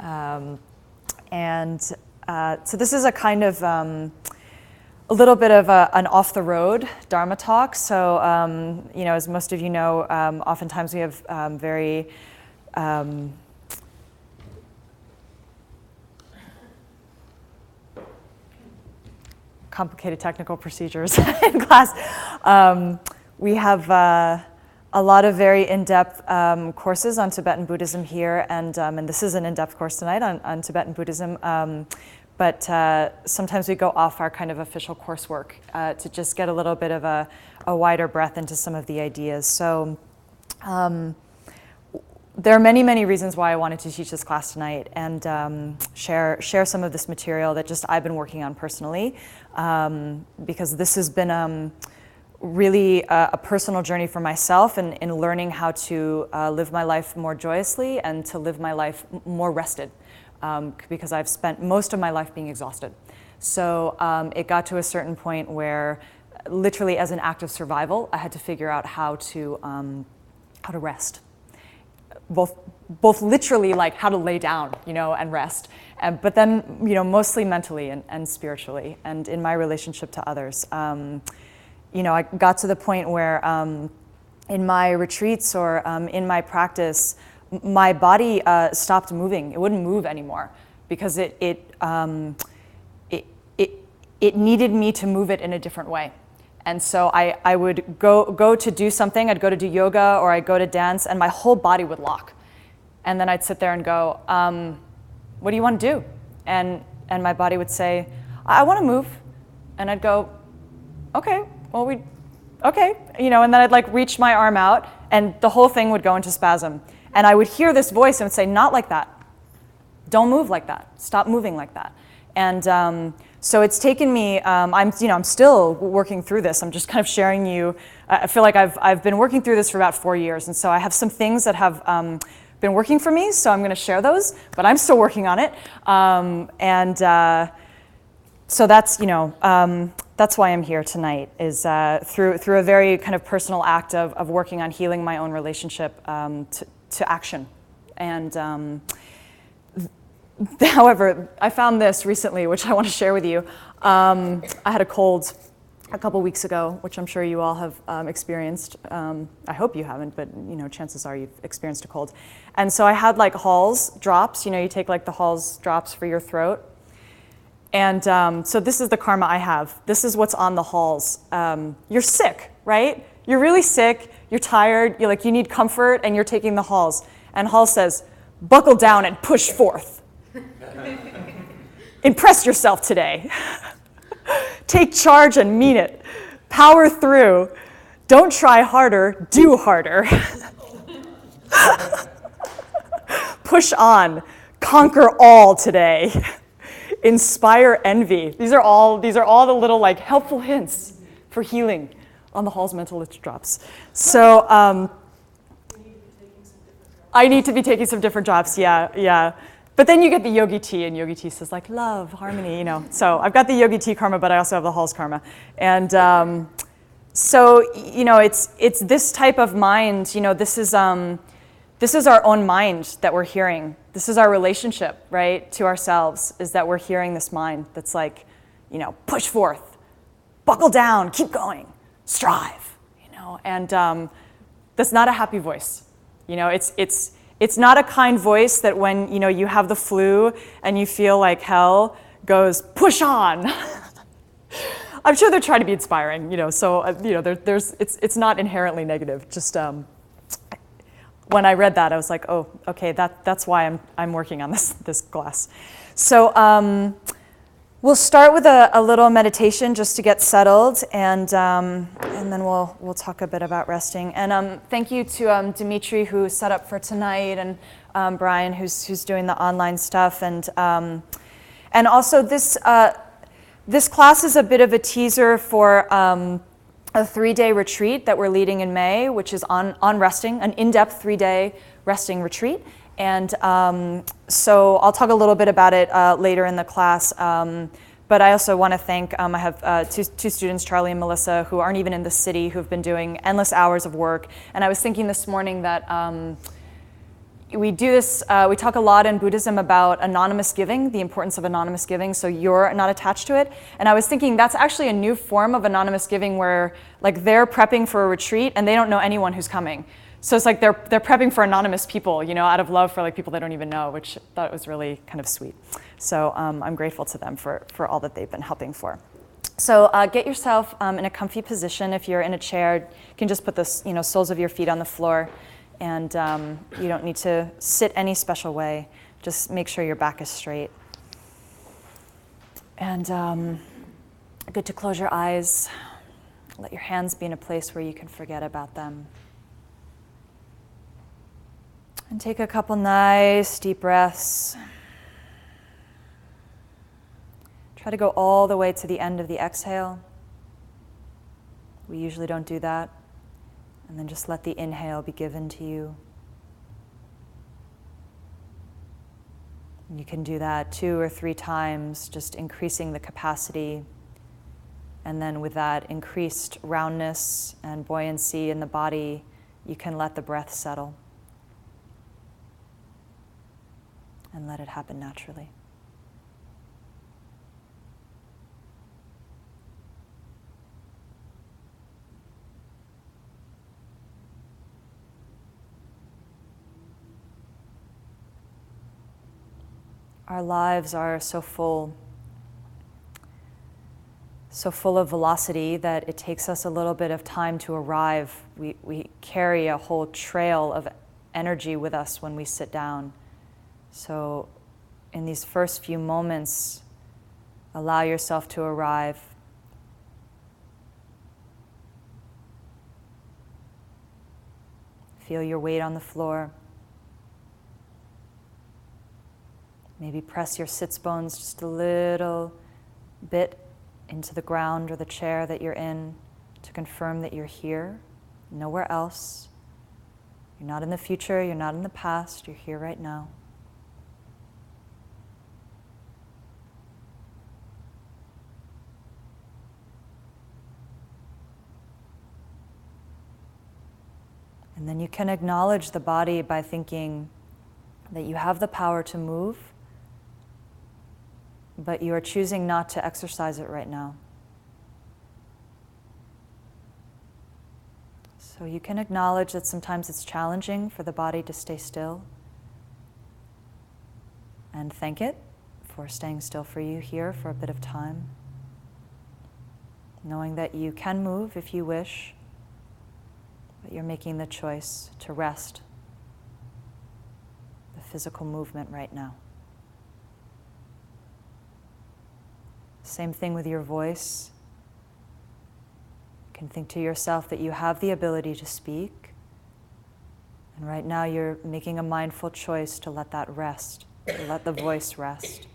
So this is a kind of a little bit of an off-the-road Dharma talk. So, as most of you know, oftentimes we have very complicated technical procedures in class. We have a lot of very in-depth courses on Tibetan Buddhism here, and this is an in-depth course tonight on Tibetan Buddhism. But sometimes we go off our kind of official coursework to just get a little bit of a wider breadth into some of the ideas. So there are many, many reasons why I wanted to teach this class tonight and share some of this material that just I've been working on personally, because this has been really a personal journey for myself in learning how to live my life more joyously and to live my life more rested, because I've spent most of my life being exhausted. So it got to a certain point where, literally as an act of survival, I had to figure out how to rest. Both literally, like how to lay down, and rest, but then, mostly mentally and spiritually, and in my relationship to others. I got to the point where in my retreats or in my practice, my body stopped moving. It wouldn't move anymore because it needed me to move it in a different way. And so I would go to do something. I'd go to do yoga or I'd go to dance, and my whole body would lock. And then I'd sit there and go, what do you want to do? And my body would say, I want to move. And I'd go, okay. Okay, and then I'd reach my arm out, and the whole thing would go into spasm. And I would hear this voice and would say, not like that. Don't move like that. Stop moving like that. And so it's taken me. I'm still working through this. I'm just kind of sharing you. I feel like I've been working through this for about 4 years, and so I have some things that have been working for me. So I'm going to share those, but I'm still working on it. So that's why I'm here tonight, is through a very kind of personal act of working on healing my own relationship to action. And however, I found this recently, which I want to share with you. I had a cold a couple weeks ago, which I'm sure you all have experienced. I hope you haven't, but chances are you've experienced a cold. And so I had Hall's drops. You take the Hall's drops for your throat. And so this is the karma I have. This is what's on the Halls. You're sick, right? You're really sick, you're tired, you need comfort, and you're taking the Halls. And Hall says, buckle down and push forth. Impress yourself today. Take charge and mean it. Power through. Don't try harder, do harder. Push on. Conquer all today. Inspire envy. These are all the little helpful hints for healing on the Hall's mental drops. So I need to be taking some different drops. Yeah. But then you get the yogi tea, and yogi tea says love, harmony. So I've got the yogi tea karma, but I also have the Hall's karma. And so it's this type of mind. This is our own mind that we're hearing. This is our relationship, right, to ourselves, is that we're hearing this mind that's push forth, buckle down, keep going, strive, and that's not a happy voice. It's not a kind voice that when, you have the flu and you feel like hell goes, push on. I'm sure they're trying to be inspiring, so, it's not inherently negative, just, when I read that, I was like, oh, okay, that's why I'm working on this class. So we'll start with a little meditation just to get settled, and then we'll talk a bit about resting. And thank you to Dimitri, who set up for tonight, and Brian, who's doing the online stuff, and also this class is a bit of a teaser for a 3-day retreat that we're leading in May, which is on resting, an in-depth 3-day resting retreat. And so I'll talk a little bit about it later in the class. But I also want to thank, I have two students, Charlie and Melissa, who aren't even in the city, who've been doing endless hours of work. And I was thinking this morning that, we do this, we talk a lot in Buddhism about anonymous giving, the importance of anonymous giving, so you're not attached to it. And I was thinking that's actually a new form of anonymous giving where like they're prepping for a retreat and they don't know anyone who's coming. So it's like they're prepping for anonymous people, you know, out of love for like people they don't even know, which I thought was really kind of sweet. So I'm grateful to them for all that they've been helping for. So get yourself in a comfy position. If you're in a chair, you can just put the soles of your feet on the floor. And you don't need to sit any special way. Just make sure your back is straight. And good to close your eyes. Let your hands be in a place where you can forget about them. And take a couple nice deep breaths. Try to go all the way to the end of the exhale. We usually don't do that. And then just let the inhale be given to you. And you can do that 2 or 3 times, just increasing the capacity. And then with that increased roundness and buoyancy in the body, you can let the breath settle. And let it happen naturally. Our lives are so full of velocity that it takes us a little bit of time to arrive. We carry a whole trail of energy with us when we sit down. So in these first few moments, allow yourself to arrive. Feel your weight on the floor. Maybe press your sits bones just a little bit into the ground or the chair that you're in to confirm that you're here, nowhere else. You're not in the future, you're not in the past, you're here right now. And then you can acknowledge the body by thinking that you have the power to move, but you are choosing not to exercise it right now. So you can acknowledge that sometimes it's challenging for the body to stay still, and thank it for staying still for you here for a bit of time, knowing that you can move if you wish, but you're making the choice to rest the physical movement right now. Same thing with your voice. You can think to yourself that you have the ability to speak, and right now you're making a mindful choice to let that rest, to let the voice rest.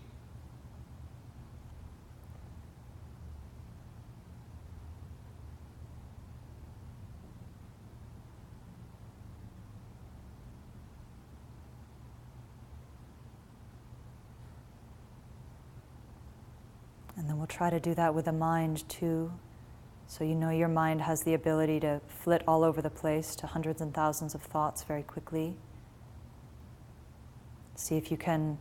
And then we'll try to do that with the mind too. So you know your mind has the ability to flit all over the place to hundreds and thousands of thoughts very quickly. See if you can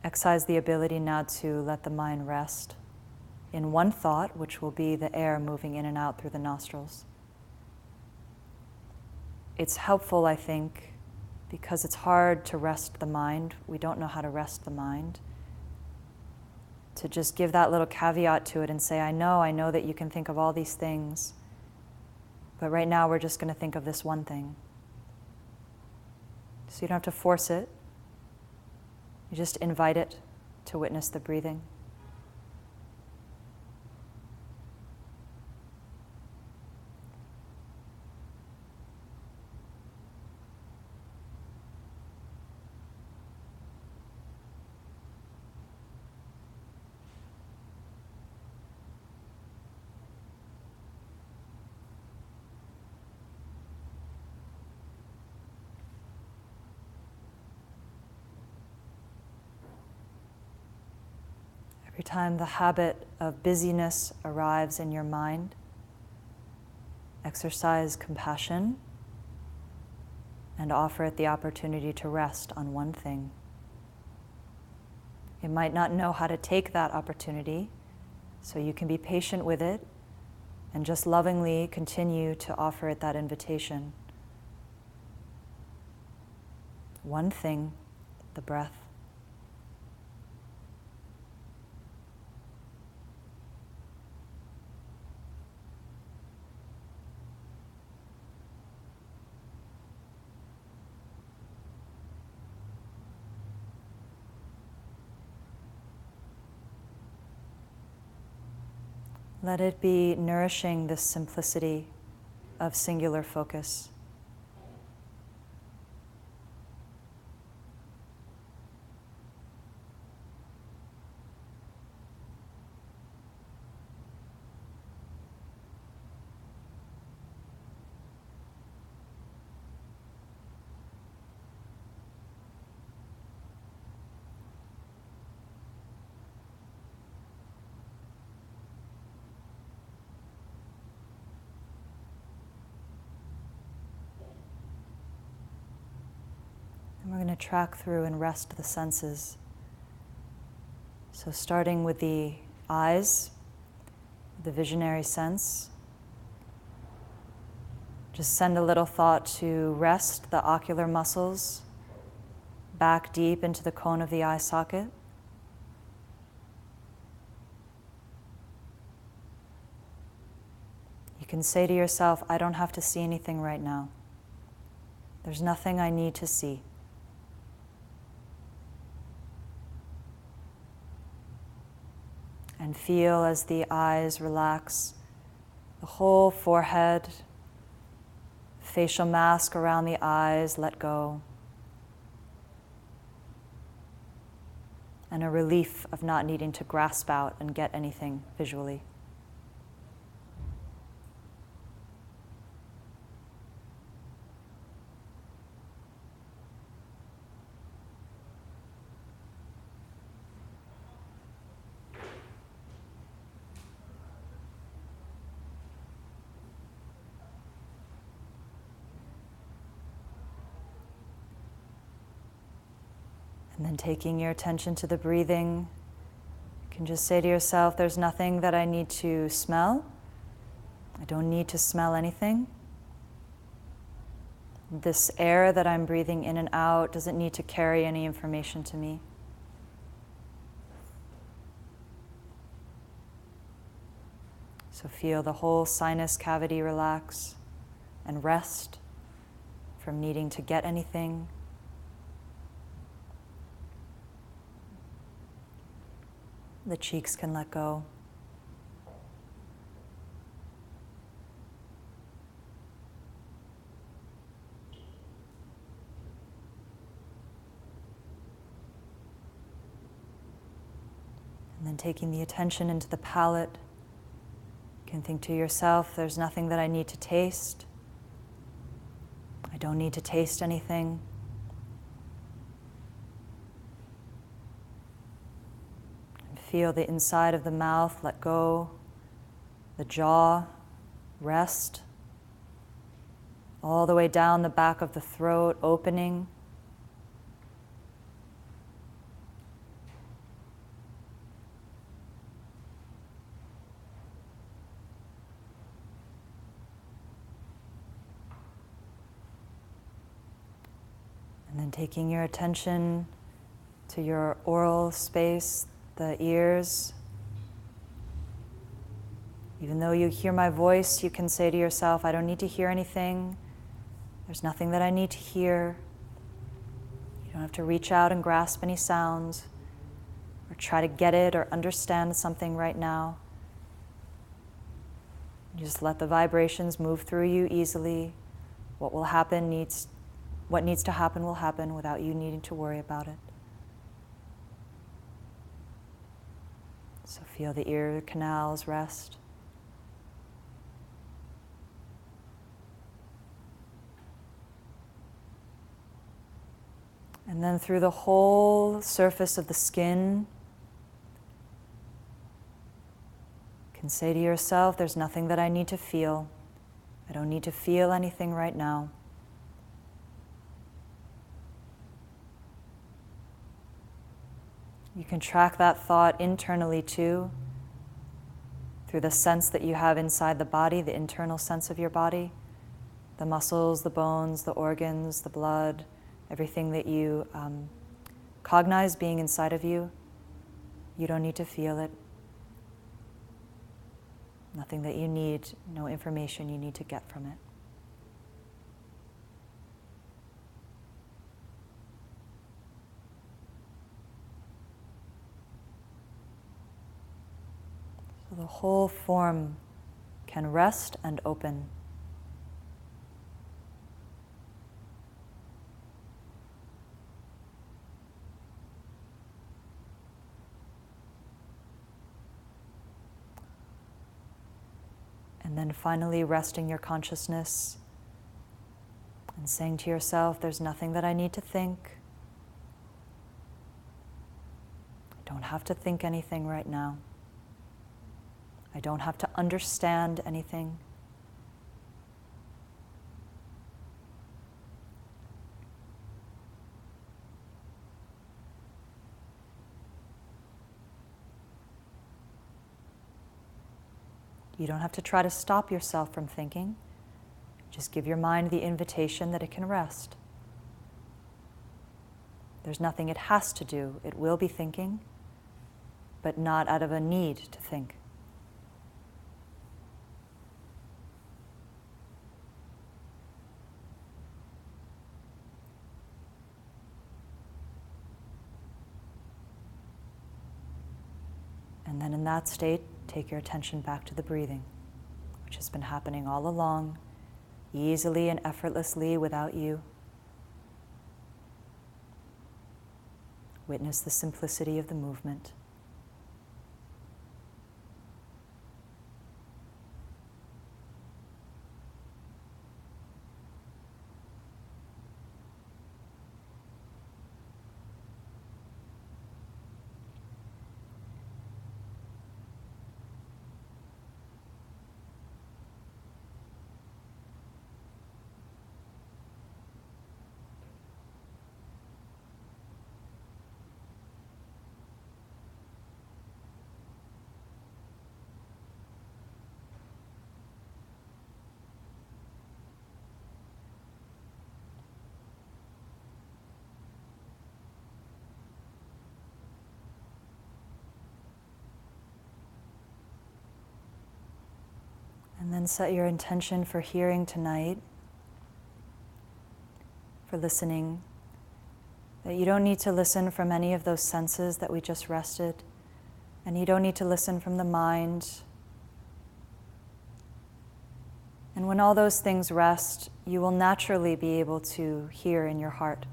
exercise the ability now to let the mind rest in one thought, which will be the air moving in and out through the nostrils. It's helpful, I think, because it's hard to rest the mind. We don't know how to rest the mind. To just give that little caveat to it and say, I know that you can think of all these things, but right now we're just going to think of this one thing. So you don't have to force it. You just invite it to witness the breathing. Every time the habit of busyness arrives in your mind, exercise compassion and offer it the opportunity to rest on one thing. It might not know how to take that opportunity, so you can be patient with it and just lovingly continue to offer it that invitation. One thing, the breath. Let it be nourishing this simplicity of singular focus. And we're going to track through and rest the senses. So starting with the eyes, the visionary sense, just send a little thought to rest the ocular muscles back deep into the cone of the eye socket. You can say to yourself, I don't have to see anything right now. There's nothing I need to see. And feel as the eyes relax, the whole forehead, facial mask around the eyes, let go. And a relief of not needing to grasp out and get anything visually. And then taking your attention to the breathing, you can just say to yourself, there's nothing that I need to smell. I don't need to smell anything. This air that I'm breathing in and out doesn't need to carry any information to me. So feel the whole sinus cavity relax and rest from needing to get anything. The cheeks can let go. And then taking the attention into the palate, you can think to yourself, there's nothing that I need to taste. I don't need to taste anything. Feel the inside of the mouth let go, the jaw rest, all the way down the back of the throat opening. And then taking your attention to your oral space, the ears. Even though you hear my voice, you can say to yourself, I don't need to hear anything. There's nothing that I need to hear. You don't have to reach out and grasp any sounds or try to get it or understand something right now. You just let the vibrations move through you easily. What needs to happen will happen without you needing to worry about it. So feel the ear canals rest. And then through the whole surface of the skin, you can say to yourself, there's nothing that I need to feel. I don't need to feel anything right now. You can track that thought internally too, through the sense that you have inside the body, the internal sense of your body, the muscles, the bones, the organs, the blood, everything that you cognize being inside of you. You don't need to feel it. Nothing that you need, no information you need to get from it. So the whole form can rest and open. And then finally resting your consciousness and saying to yourself, there's nothing that I need to think. I don't have to think anything right now. I don't have to understand anything. You don't have to try to stop yourself from thinking. Just give your mind the invitation that it can rest. There's nothing it has to do. It will be thinking, but not out of a need to think. And then in that state, take your attention back to the breathing, which has been happening all along, easily and effortlessly without you. Witness the simplicity of the movement. And then set your intention for hearing tonight, for listening, that you don't need to listen from any of those senses that we just rested, and you don't need to listen from the mind. And when all those things rest, you will naturally be able to hear in your heart.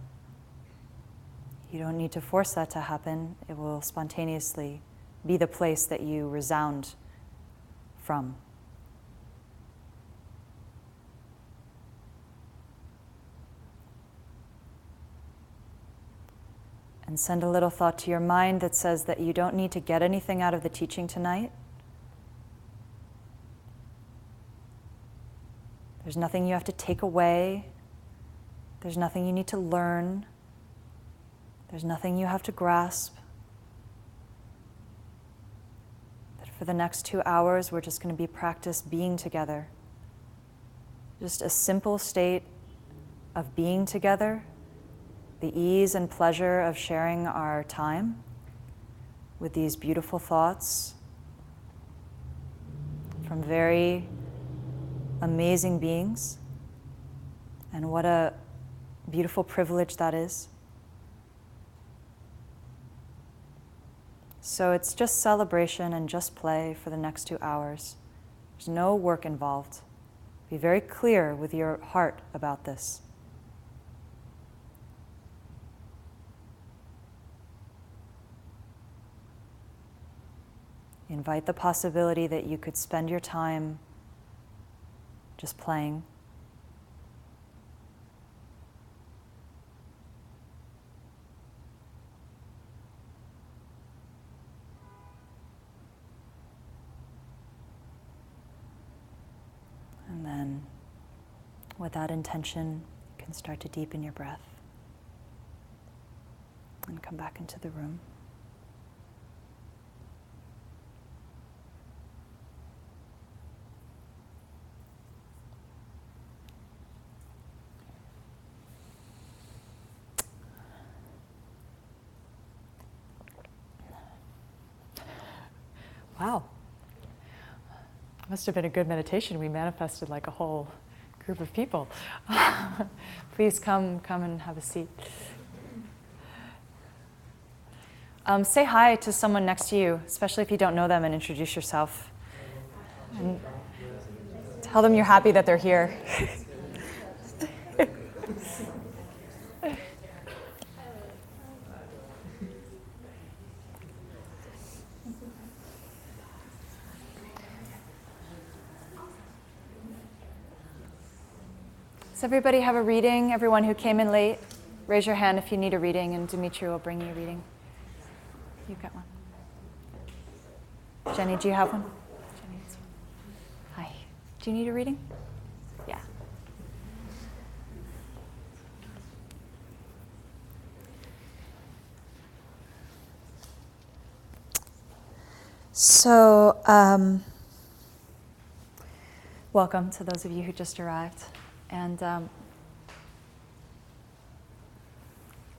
You don't need to force that to happen. It will spontaneously be the place that you resound from. And send a little thought to your mind that says that you don't need to get anything out of the teaching tonight. There's nothing you have to take away. There's nothing you need to learn. There's nothing you have to grasp. That for the next 2 hours, we're just going to be practice being together. Just a simple state of being together. The ease and pleasure of sharing our time with these beautiful thoughts from very amazing beings. And what a beautiful privilege that is. So it's just celebration and just play for the next 2 hours. There's no work involved. Be very clear with your heart about this. Invite the possibility that you could spend your time just playing. And then, with that intention, you can start to deepen your breath and come back into the room. Wow. Must have been a good meditation. We manifested like a whole group of people. Please come and have a seat. Say hi to someone next to you, especially if you don't know them, and introduce yourself. And tell them you're happy that they're here. Does everybody have a reading? Everyone who came in late, raise your hand if you need a reading, and Dimitri will bring you a reading. You've got one. Jenny, do you have one? Jenny, hi. Do you need a reading? Yeah. So, welcome to those of you who just arrived. And I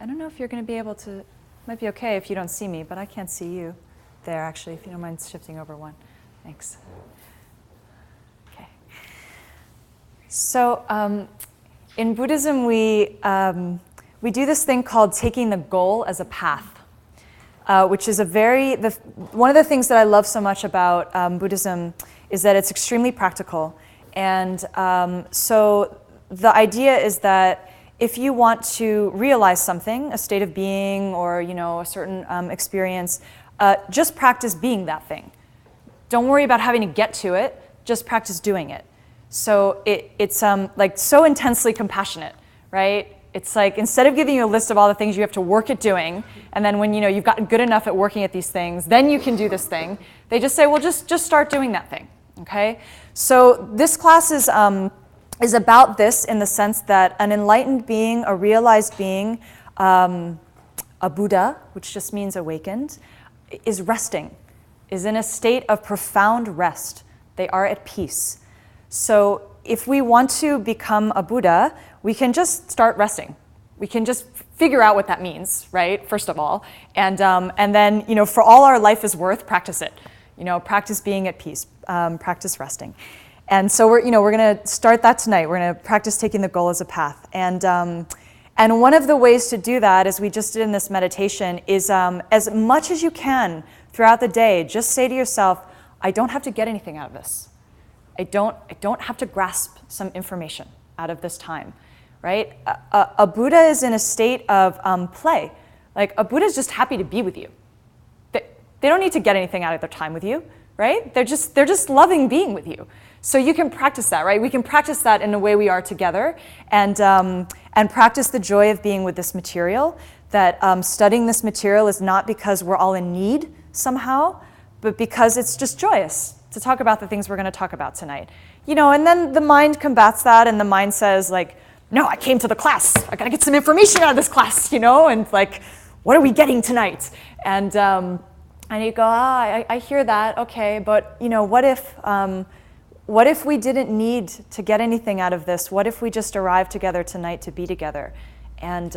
don't know if you're going to be able to, might be okay if you don't see me, but I can't see you there, actually, if you don't mind shifting over one. Thanks. Okay. So in Buddhism, we do this thing called taking the goal as a path, which is one of the things that I love so much about Buddhism is that it's extremely practical. And so the idea is that if you want to realize something, a state of being or a certain experience, just practice being that thing. Don't worry about having to get to it, just practice doing it. So it's like so intensely compassionate, right? It's like instead of giving you a list of all the things you have to work at doing, and then when you've gotten good enough at working at these things, then you can do this thing, they just say, well, just start doing that thing. Okay, so this class is about this in the sense that an enlightened being, a realized being, a Buddha, which just means awakened, is resting, is in a state of profound rest. They are at peace. So if we want to become a Buddha, we can just start resting. We can just figure out what that means, right, first of all, and then for all our life is worth, practice it. Practice being at peace, practice resting. And so we're going to start that tonight. We're going to practice taking the goal as a path. And one of the ways to do that, as we just did in this meditation, is as much as you can throughout the day, just say to yourself, I don't have to get anything out of this. I don't have to grasp some information out of this time, right? A Buddha is in a state of play. Like a Buddha is just happy to be with you. They don't need to get anything out of their time with you, right? They're just loving being with you. So you can practice that, right? We can practice that in the way we are together, and practice the joy of being with this material. That studying this material is not because we're all in need somehow, but because it's just joyous to talk about the things we're going to talk about tonight. And then the mind combats that, and the mind says like, no, I came to the class. I got to get some information out of this class, and like, what are we getting tonight? And you go, I hear that, okay, but what if we didn't need to get anything out of this? What if we just arrived together tonight to be together? And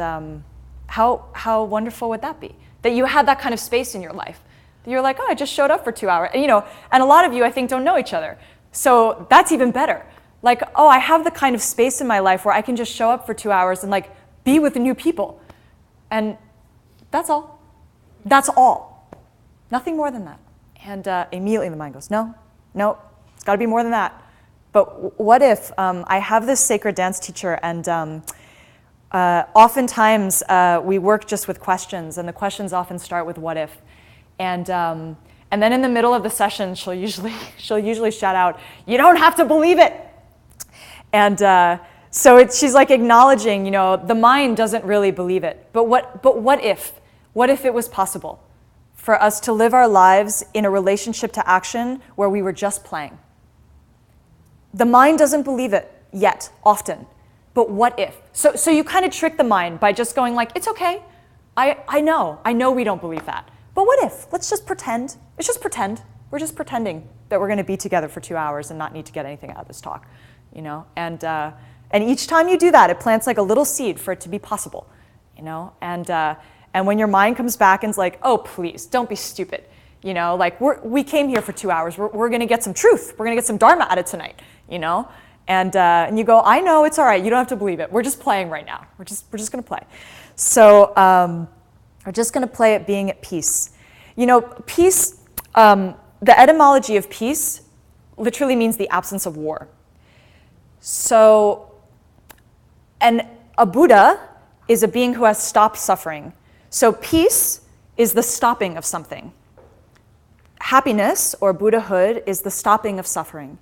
how wonderful would that be? That you had that kind of space in your life. That you're like, oh, I just showed up for 2 hours. And a lot of you, I think, don't know each other. So that's even better. Like, oh, I have the kind of space in my life where I can just show up for 2 hours and like be with new people. And that's all. That's all. Nothing more than that. And immediately the mind goes, no, it's got to be more than that. But what if I have this sacred dance teacher, and oftentimes we work just with questions, and the questions often start with what if. And then in the middle of the session, she'll usually shout out, you don't have to believe it. And so she's like acknowledging, the mind doesn't really believe it. But what if? What if it was possible for us to live our lives in a relationship to action where we were just playing? The mind doesn't believe it yet, often. But what if? So you kind of trick the mind by just going like, it's okay. I know we don't believe that. But what if? Let's just pretend. Let's just pretend. We're just pretending that we're going to be together for 2 hours and not need to get anything out of this talk, And each time you do that, it plants like a little seed for it to be possible, And when your mind comes back and's like, oh, please, don't be stupid. You know, like we came here for 2 hours. We're going to get some truth. We're going to get some dharma out of tonight, you know? And you go, I know, it's all right. You don't have to believe it. We're just playing right now. We're just going to play. So we're just going to play at being at peace. You know, peace, the etymology of peace literally means the absence of war. So, and a Buddha is a being who has stopped suffering. So peace is the stopping of something. Happiness, or Buddhahood, is the stopping of suffering.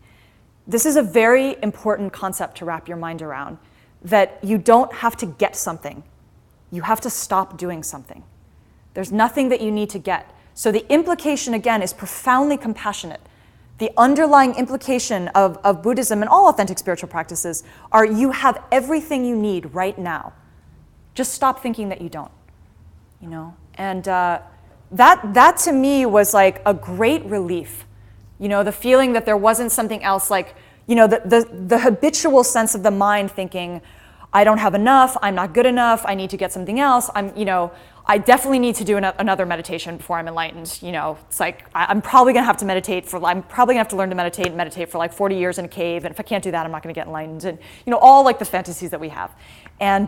This is a very important concept to wrap your mind around, that you don't have to get something. You have to stop doing something. There's nothing that you need to get. So the implication, again, is profoundly compassionate. The underlying implication of Buddhism and all authentic spiritual practices are you have everything you need right now. Just stop thinking that you don't, you know? And that to me was like a great relief. You know, the feeling that there wasn't something else, like, you know, the habitual sense of the mind thinking, I don't have enough, I'm not good enough, I need to get something else, I definitely need to do another meditation before I'm enlightened. You know, it's like, I'm probably gonna have to learn to meditate for like 40 years in a cave, and if I can't do that, I'm not gonna get enlightened, and, you know, all like the fantasies that we have. And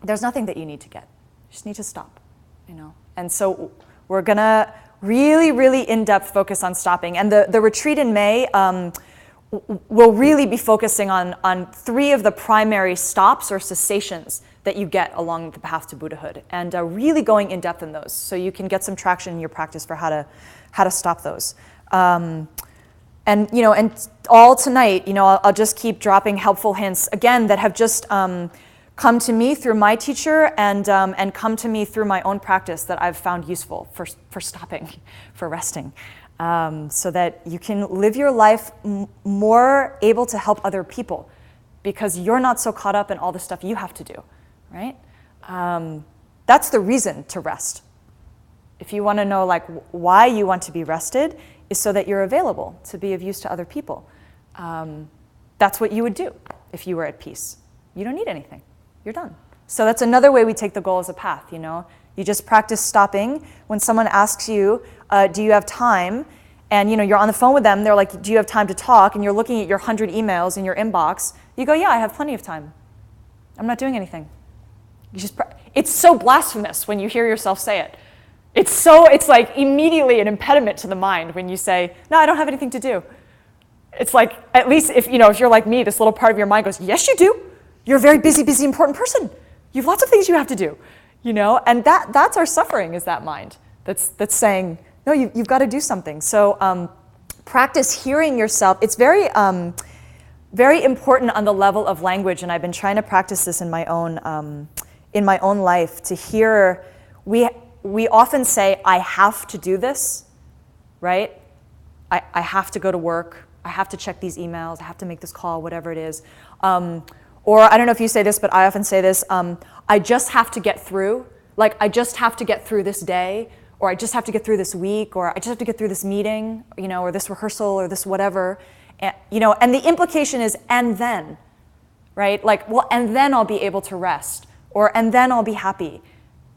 there's nothing that you need to get. You just need to stop, you know? And so we're gonna really, really in-depth focus on stopping. And the retreat in May will really be focusing on 3 of the primary stops or cessations that you get along the path to Buddhahood, and really going in depth in those, so you can get some traction in your practice for how to stop those. And you know, and all tonight, you know, I'll just keep dropping helpful hints again that have just come to me through my teacher and come to me through my own practice that I've found useful for stopping, for resting, so that you can live your life more able to help other people, because you're not so caught up in all the stuff you have to do, right? That's the reason to rest. If you want to know like why you want to be rested, is so that you're available to be of use to other people. That's what you would do if you were at peace. You don't need anything. You're done. So that's another way we take the goal as a path, you know? You just practice stopping. When someone asks you, do you have time? And you know, you're on the phone with them, they're like, do you have time to talk? And you're looking at your 100 emails in your inbox. You go, yeah, I have plenty of time. I'm not doing anything. It's so blasphemous when you hear yourself say it. It's like immediately an impediment to the mind when you say, no, I don't have anything to do. It's like, at least if you're like me, this little part of your mind goes, yes, you do. You're a very busy, important person. You have lots of things you have to do, you know? And that's our suffering, is that mind that's saying, no, you've got to do something. So practice hearing yourself. It's very, very important on the level of language, and I've been trying to practice this in my own life, to hear. We often say, I have to do this, right? I have to go to work. I have to check these emails. I have to make this call, whatever it is. Or I don't know if you say this, but I often say this, I just have to get through. Like, I just have to get through this day, or I just have to get through this week, or I just have to get through this meeting, you know, or this rehearsal, or this whatever. And, you know, and the implication is, and then, right? Like, well, and then I'll be able to rest, or and then I'll be happy.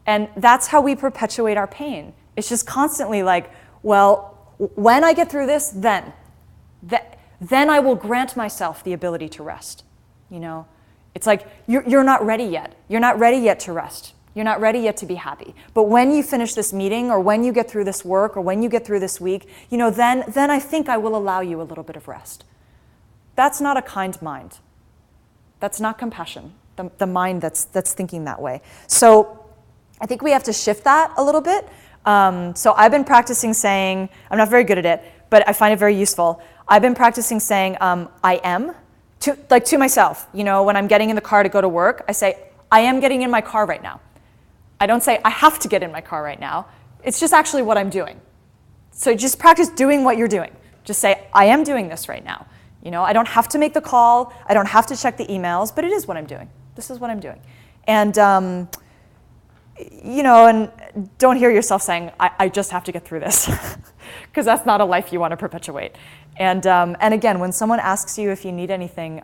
And that's how we perpetuate our pain. It's just constantly like, well, when I get through this, then I will grant myself the ability to rest, you know? It's like, you're not ready yet. You're not ready yet to rest. You're not ready yet to be happy. But when you finish this meeting, or when you get through this work, or when you get through this week, you know, then I think I will allow you a little bit of rest. That's not a kind mind. That's not compassion, the mind that's thinking that way. So I think we have to shift that a little bit. So I've been practicing saying, I'm not very good at it, but I find it very useful. I've been practicing saying, I am, to myself. You know, when I'm getting in the car to go to work, I say, I am getting in my car right now. I don't say, I have to get in my car right now. It's just actually what I'm doing. So just practice doing what you're doing. Just say, I am doing this right now. You know, I don't have to make the call. I don't have to check the emails, but it is what I'm doing. This is what I'm doing. And, you know, and don't hear yourself saying, I just have to get through this, because that's not a life you want to perpetuate. And again, when someone asks you if you need anything,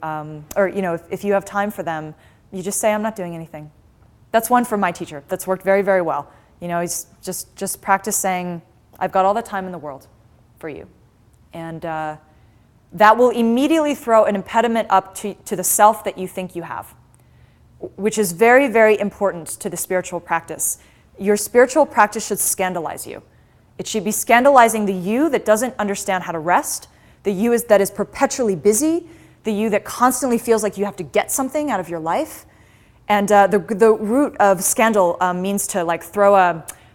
or, you know, if you have time for them, you just say, I'm not doing anything. That's one from my teacher. That's worked very, very well. You know, he's just practice saying, I've got all the time in the world for you. And that will immediately throw an impediment up to the self that you think you have, which is very, very important to the spiritual practice. Your spiritual practice should scandalize you. It should be scandalizing the you that doesn't understand how to rest, the you that is perpetually busy, the you that constantly feels like you have to get something out of your life. And the root of scandal means to like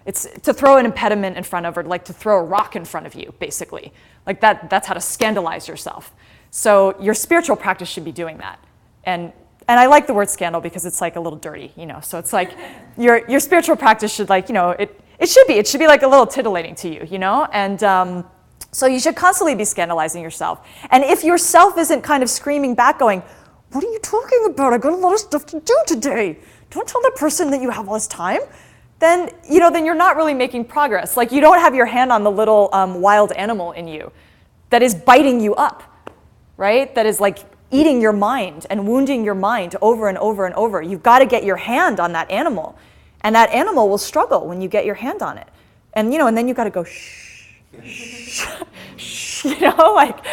it's to throw an impediment in front of, or like to throw a rock in front of you, basically. Like that's how to scandalize yourself. So your spiritual practice should be doing that. And I like the word scandal because it's like a little dirty, you know. So it's like your spiritual practice should like, you know, it should be like a little titillating to you, you know. And so you should constantly be scandalizing yourself. And if yourself isn't kind of screaming back, going, "What are you talking about? I got a lot of stuff to do today. Don't tell that person that you have all this time." Then you're not really making progress. Like you don't have your hand on the little wild animal in you that is biting you up, right? That is like eating your mind and wounding your mind over and over and over. You've got to get your hand on that animal, and that animal will struggle when you get your hand on it. And and then you've got to go shh, shh, shh, like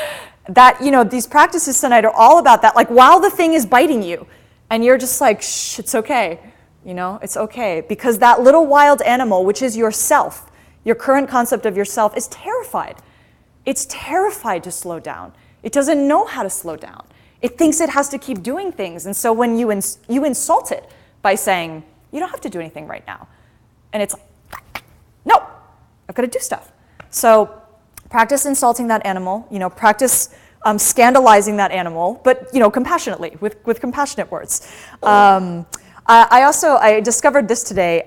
that. These practices tonight are all about that. Like while the thing is biting you, and you're just like, shh, it's okay. It's okay, because that little wild animal, which is yourself, your current concept of yourself, is terrified. It's terrified to slow down. It doesn't know how to slow down. It thinks it has to keep doing things. And so when you insult it by saying, you don't have to do anything right now. And it's like, no, I've got to do stuff. So practice insulting that animal, practice scandalizing that animal, but compassionately, with compassionate words. I discovered this today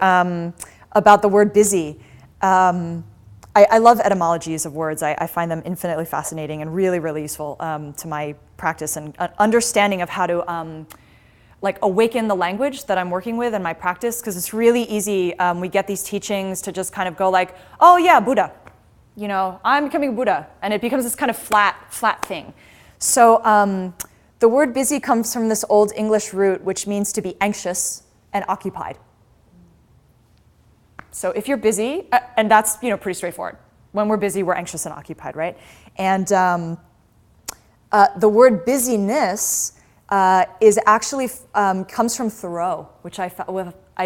about the word busy. I love etymologies of words. I find them infinitely fascinating and really, really useful to my practice and understanding of how to like awaken the language that I'm working with in my practice, because it's really easy. We get these teachings to just kind of go like, oh yeah, Buddha, I'm becoming Buddha, and it becomes this kind of flat thing. So the word busy comes from this old English root, which means to be anxious and occupied. So if you're busy, and that's pretty straightforward. When we're busy, we're anxious and occupied, right? And the word busyness is actually comes from Thoreau, which I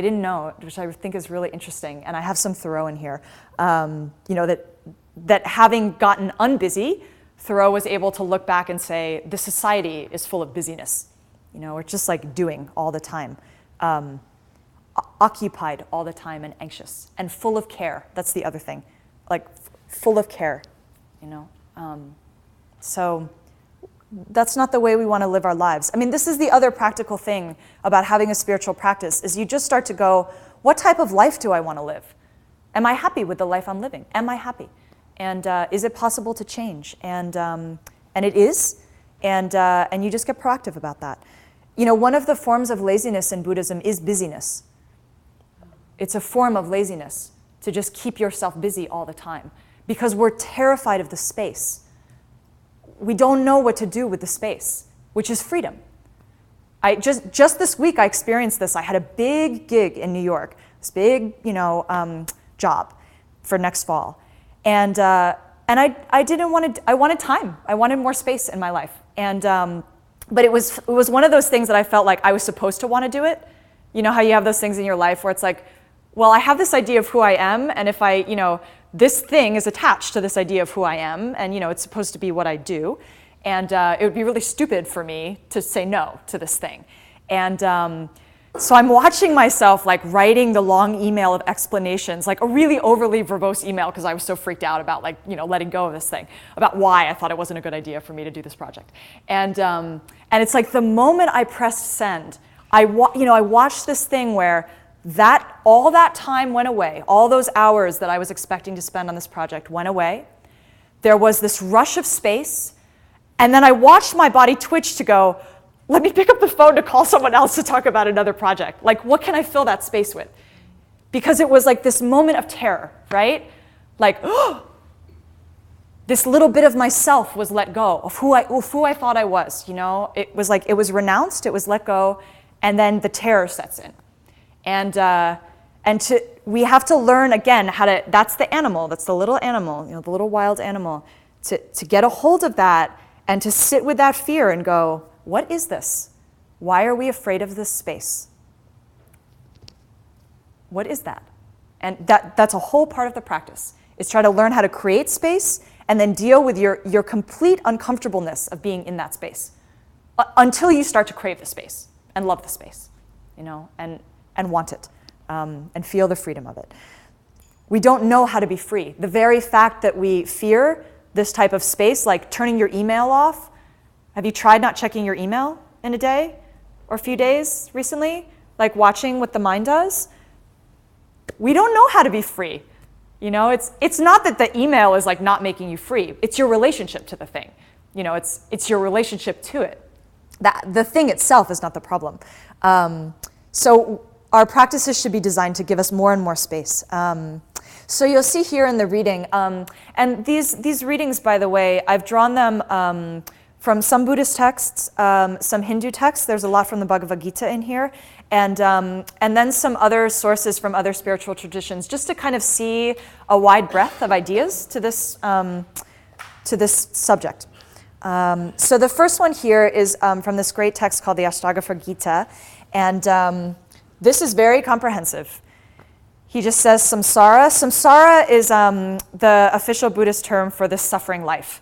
didn't know, which I think is really interesting. And I have some Thoreau in here. That having gotten unbusy, Thoreau was able to look back and say, the society is full of busyness. We're just like doing all the time, occupied all the time and anxious and full of care. That's the other thing, like full of care, So that's not the way we want to live our lives. I mean, this is the other practical thing about having a spiritual practice, is you just start to go, what type of life do I want to live? Am I happy with the life I'm living? Am I happy? And is it possible to change? And it is, and you just get proactive about that. One of the forms of laziness in Buddhism is busyness. It's a form of laziness to just keep yourself busy all the time, because we're terrified of the space. We don't know what to do with the space, which is freedom. Just this week I experienced this. I had a big gig in New York, this big job for next fall. And I didn't want to. I wanted time. I wanted more space in my life. And but it was one of those things that I felt like I was supposed to want to do it. You know how you have those things in your life where it's like, well, I have this idea of who I am, and if I, this thing is attached to this idea of who I am, and it's supposed to be what I do, and it would be really stupid for me to say no to this thing. And so I'm watching myself like writing the long email of explanations, like a really overly verbose email, because I was so freaked out about like, letting go of this thing, about why I thought it wasn't a good idea for me to do this project. And it's like the moment I pressed send, I watched this thing where all that time went away. All those hours that I was expecting to spend on this project went away. There was this rush of space, and then I watched my body twitch to go, let me pick up the phone to call someone else to talk about another project. Like, what can I fill that space with? Because it was like this moment of terror, right? Like, oh, this little bit of myself was let go of who I thought I was. It was like it was renounced, it was let go, and then the terror sets in. And And we have to learn, again, how to, that's the animal, that's the little animal, the little wild animal, to get a hold of that and to sit with that fear and go, what is this? Why are we afraid of this space? What is that? And that's a whole part of the practice, is try to learn how to create space and then deal with your complete uncomfortableness of being in that space until you start to crave the space and love the space, and want it, and feel the freedom of it. We don't know how to be free. The very fact that we fear this type of space, like turning your email off. Have you tried not checking your email in a day or a few days recently? Like watching what the mind does? We don't know how to be free. It's not that the email is like not making you free. It's your relationship to the thing. It's your relationship to it. The thing itself is not the problem. So our practices should be designed to give us more and more space. So you'll see here in the reading, and these readings, by the way, I've drawn them from some Buddhist texts, some Hindu texts. There's a lot from the Bhagavad Gita in here, and then some other sources from other spiritual traditions, just to kind of see a wide breadth of ideas to this subject. So the first one here is from this great text called the Ashtagatra Gita, and this is very comprehensive. He just says samsara. Samsara is the official Buddhist term for this suffering life,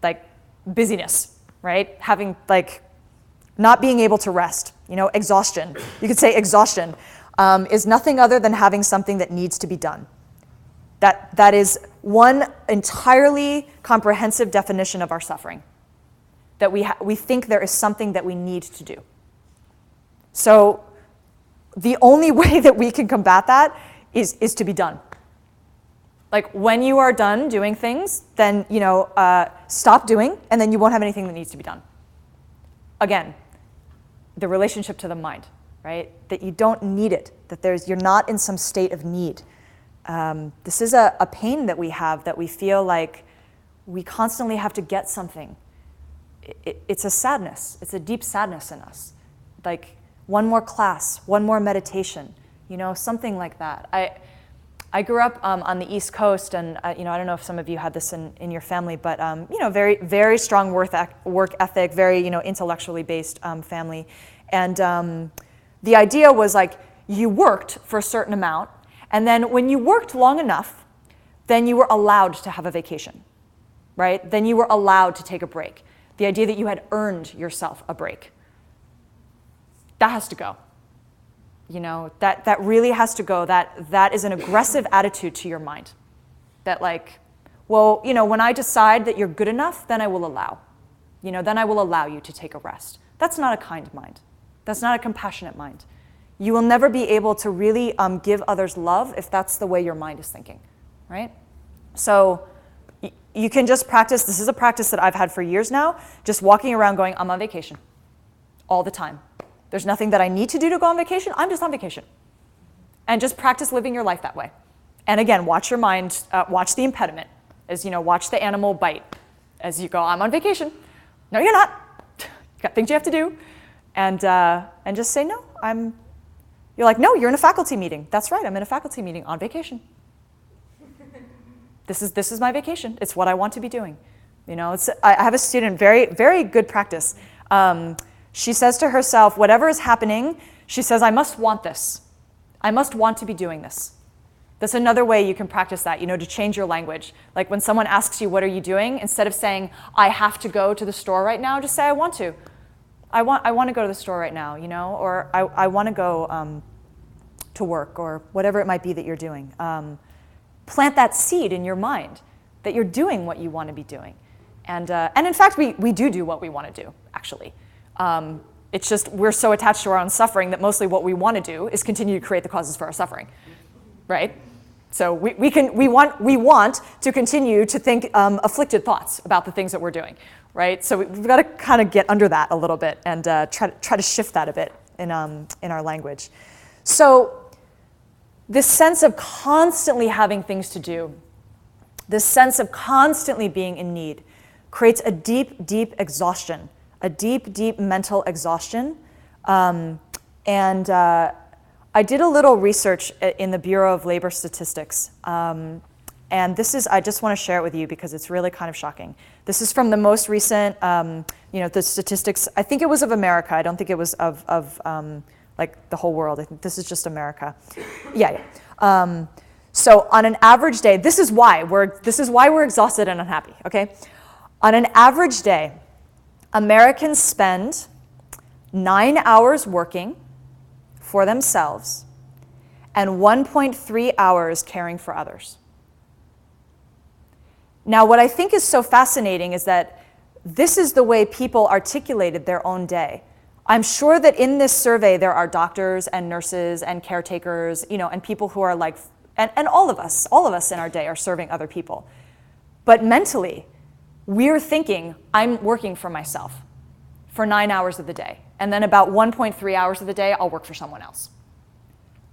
like busyness, right? Having not being able to rest, exhaustion. You could say exhaustion is nothing other than having something that needs to be done. That is one entirely comprehensive definition of our suffering, that we think there is something that we need to do. So the only way that we can combat that is to be done. Like when you are done doing things, then stop doing, and then you won't have anything that needs to be done. Again, the relationship to the mind, right? That you don't need it, that you're not in some state of need. This is a pain that we have, that we feel like we constantly have to get something. It's a sadness. It's a deep sadness in us. Like one more class, one more meditation, something like that. I grew up on the East Coast, and I don't know if some of you had this in your family, but very, very strong work ethic, very intellectually based family, and the idea was like you worked for a certain amount, and then when you worked long enough, then you were allowed to have a vacation, right? Then you were allowed to take a break. The idea that you had earned yourself a break. That has to go. That really has to go. That is an aggressive attitude to your mind. That when I decide that you're good enough, then I will allow. Then I will allow you to take a rest. That's not a kind mind. That's not a compassionate mind. You will never be able to really give others love if that's the way your mind is thinking, right? So you can just practice. This is a practice that I've had for years now, just walking around going, I'm on vacation all the time. There's nothing that I need to do to go on vacation. I'm just on vacation. And just practice living your life that way. And again, watch your mind, watch the impediment, as watch the animal bite as you go, I'm on vacation. No, you're not. You got things you have to do. And just say, no, you're like, no, you're in a faculty meeting. That's right, I'm in a faculty meeting on vacation. This is my vacation. It's what I want to be doing. I have a student, very, very good practice. She says to herself, whatever is happening, she says, I must want this. I must want to be doing this. That's another way you can practice that, to change your language. Like when someone asks you, what are you doing? Instead of saying, I have to go to the store right now, just say, I want to. I want to go to the store right now, or I want to go to work, or whatever it might be that you're doing. Plant that seed in your mind that you're doing what you want to be doing. And in fact, we do what we want to do, actually. It's just we're so attached to our own suffering that mostly what we want to do is continue to create the causes for our suffering, right? So we want to continue to think afflicted thoughts about the things that we're doing, right? So we've got to kind of get under that a little bit and try to shift that a bit in our language. So this sense of constantly having things to do, this sense of constantly being in need, creates a deep, deep exhaustion. A deep, deep mental exhaustion. And I I did a little research in the Bureau of Labor Statistics. And this is, I just want to share it with you because it's really kind of shocking. This is from the most recent, the statistics. I think it was of America. I don't think it was of like the whole world. I think this is just America. Yeah. So on an average day, this is why we're exhausted and unhappy. Okay, on an average day, Americans spend 9 hours working for themselves and 1.3 hours caring for others. Now, what I think is so fascinating is that this is the way people articulated their own day. I'm sure that in this survey there are doctors and nurses and caretakers, and people who are like, and all of us in our day are serving other people. But mentally, we're thinking, I'm working for myself for 9 hours of the day. And then about 1.3 hours of the day, I'll work for someone else.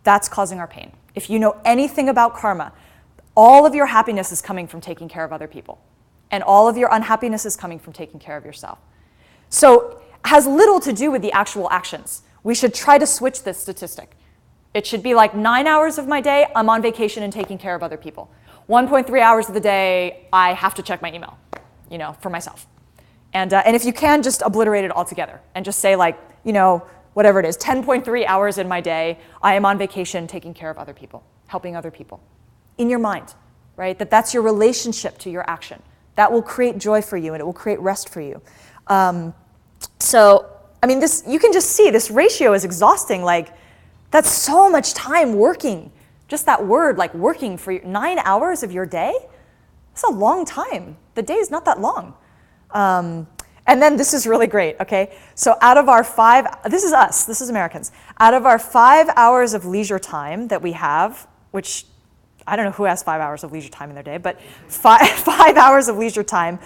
That's causing our pain. If you know anything about karma, all of your happiness is coming from taking care of other people. And all of your unhappiness is coming from taking care of yourself. So it has little to do with the actual actions. We should try to switch this statistic. It should be like 9 hours of my day, I'm on vacation and taking care of other people. 1.3 hours of the day, I have to check my email, for myself. And if you can, just obliterate it altogether and just say like, whatever it is, 10.3 hours in my day, I am on vacation taking care of other people, helping other people. In your mind, right? That's your relationship to your action. That will create joy for you and it will create rest for you. This, you can just see this ratio is exhausting. Like, that's so much time working. Just that word, like working for 9 hours of your day, that's a long time. The day is not that long. And then this is really great, okay? So out of our this is us, this is Americans. Out of our 5 hours of leisure time that we have, which I don't know who has 5 hours of leisure time in their day, but 5 hours of leisure time,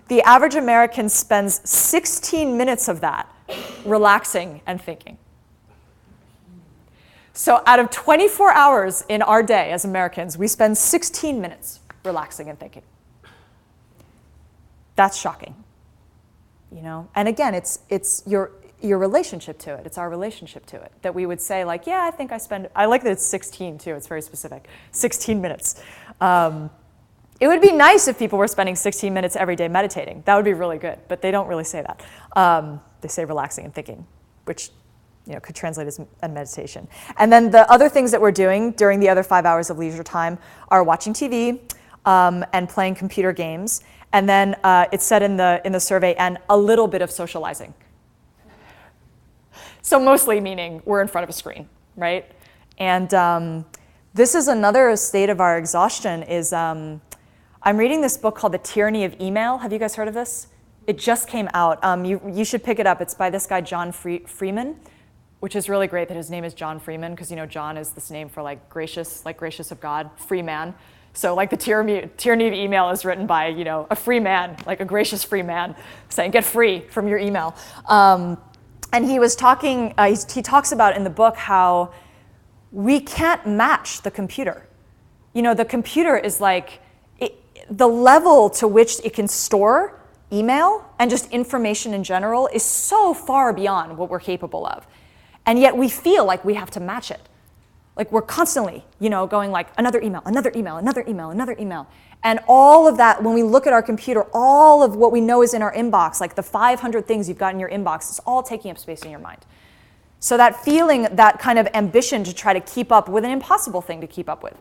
the average American spends 16 minutes of that relaxing and thinking. So out of 24 hours in our day as Americans, we spend 16 minutes relaxing and thinking. That's shocking, And again, it's your relationship to it. It's our relationship to it that we would say like, yeah, I like that it's 16 too. It's very specific. 16 minutes. It would be nice if people were spending 16 minutes every day meditating. That would be really good, but they don't really say that. They say relaxing and thinking, which could translate as a meditation. And then the other things that we're doing during the other 5 hours of leisure time are watching TV and playing computer games. And then it said in the survey, and a little bit of socializing. So mostly meaning we're in front of a screen, right? And this is another state of our exhaustion is, I'm reading this book called The Tyranny of Email. Have you guys heard of this? It just came out. You should pick it up. It's by this guy, John Freeman, which is really great that his name is John Freeman, because John is this name for like gracious of God, free man. So like the tyranny of email is written by, a free man, like a gracious free man, saying get free from your email. And he was talking, he talks about in the book how we can't match the computer. The computer is like, the level to which it can store email and just information in general is so far beyond what we're capable of. And yet we feel like we have to match it. Like we're constantly, going like another email, another email, another email, another email. And all of that, when we look at our computer, all of what we know is in our inbox, like the 500 things you've got in your inbox, is all taking up space in your mind. So that feeling, that kind of ambition to try to keep up with an impossible thing to keep up with.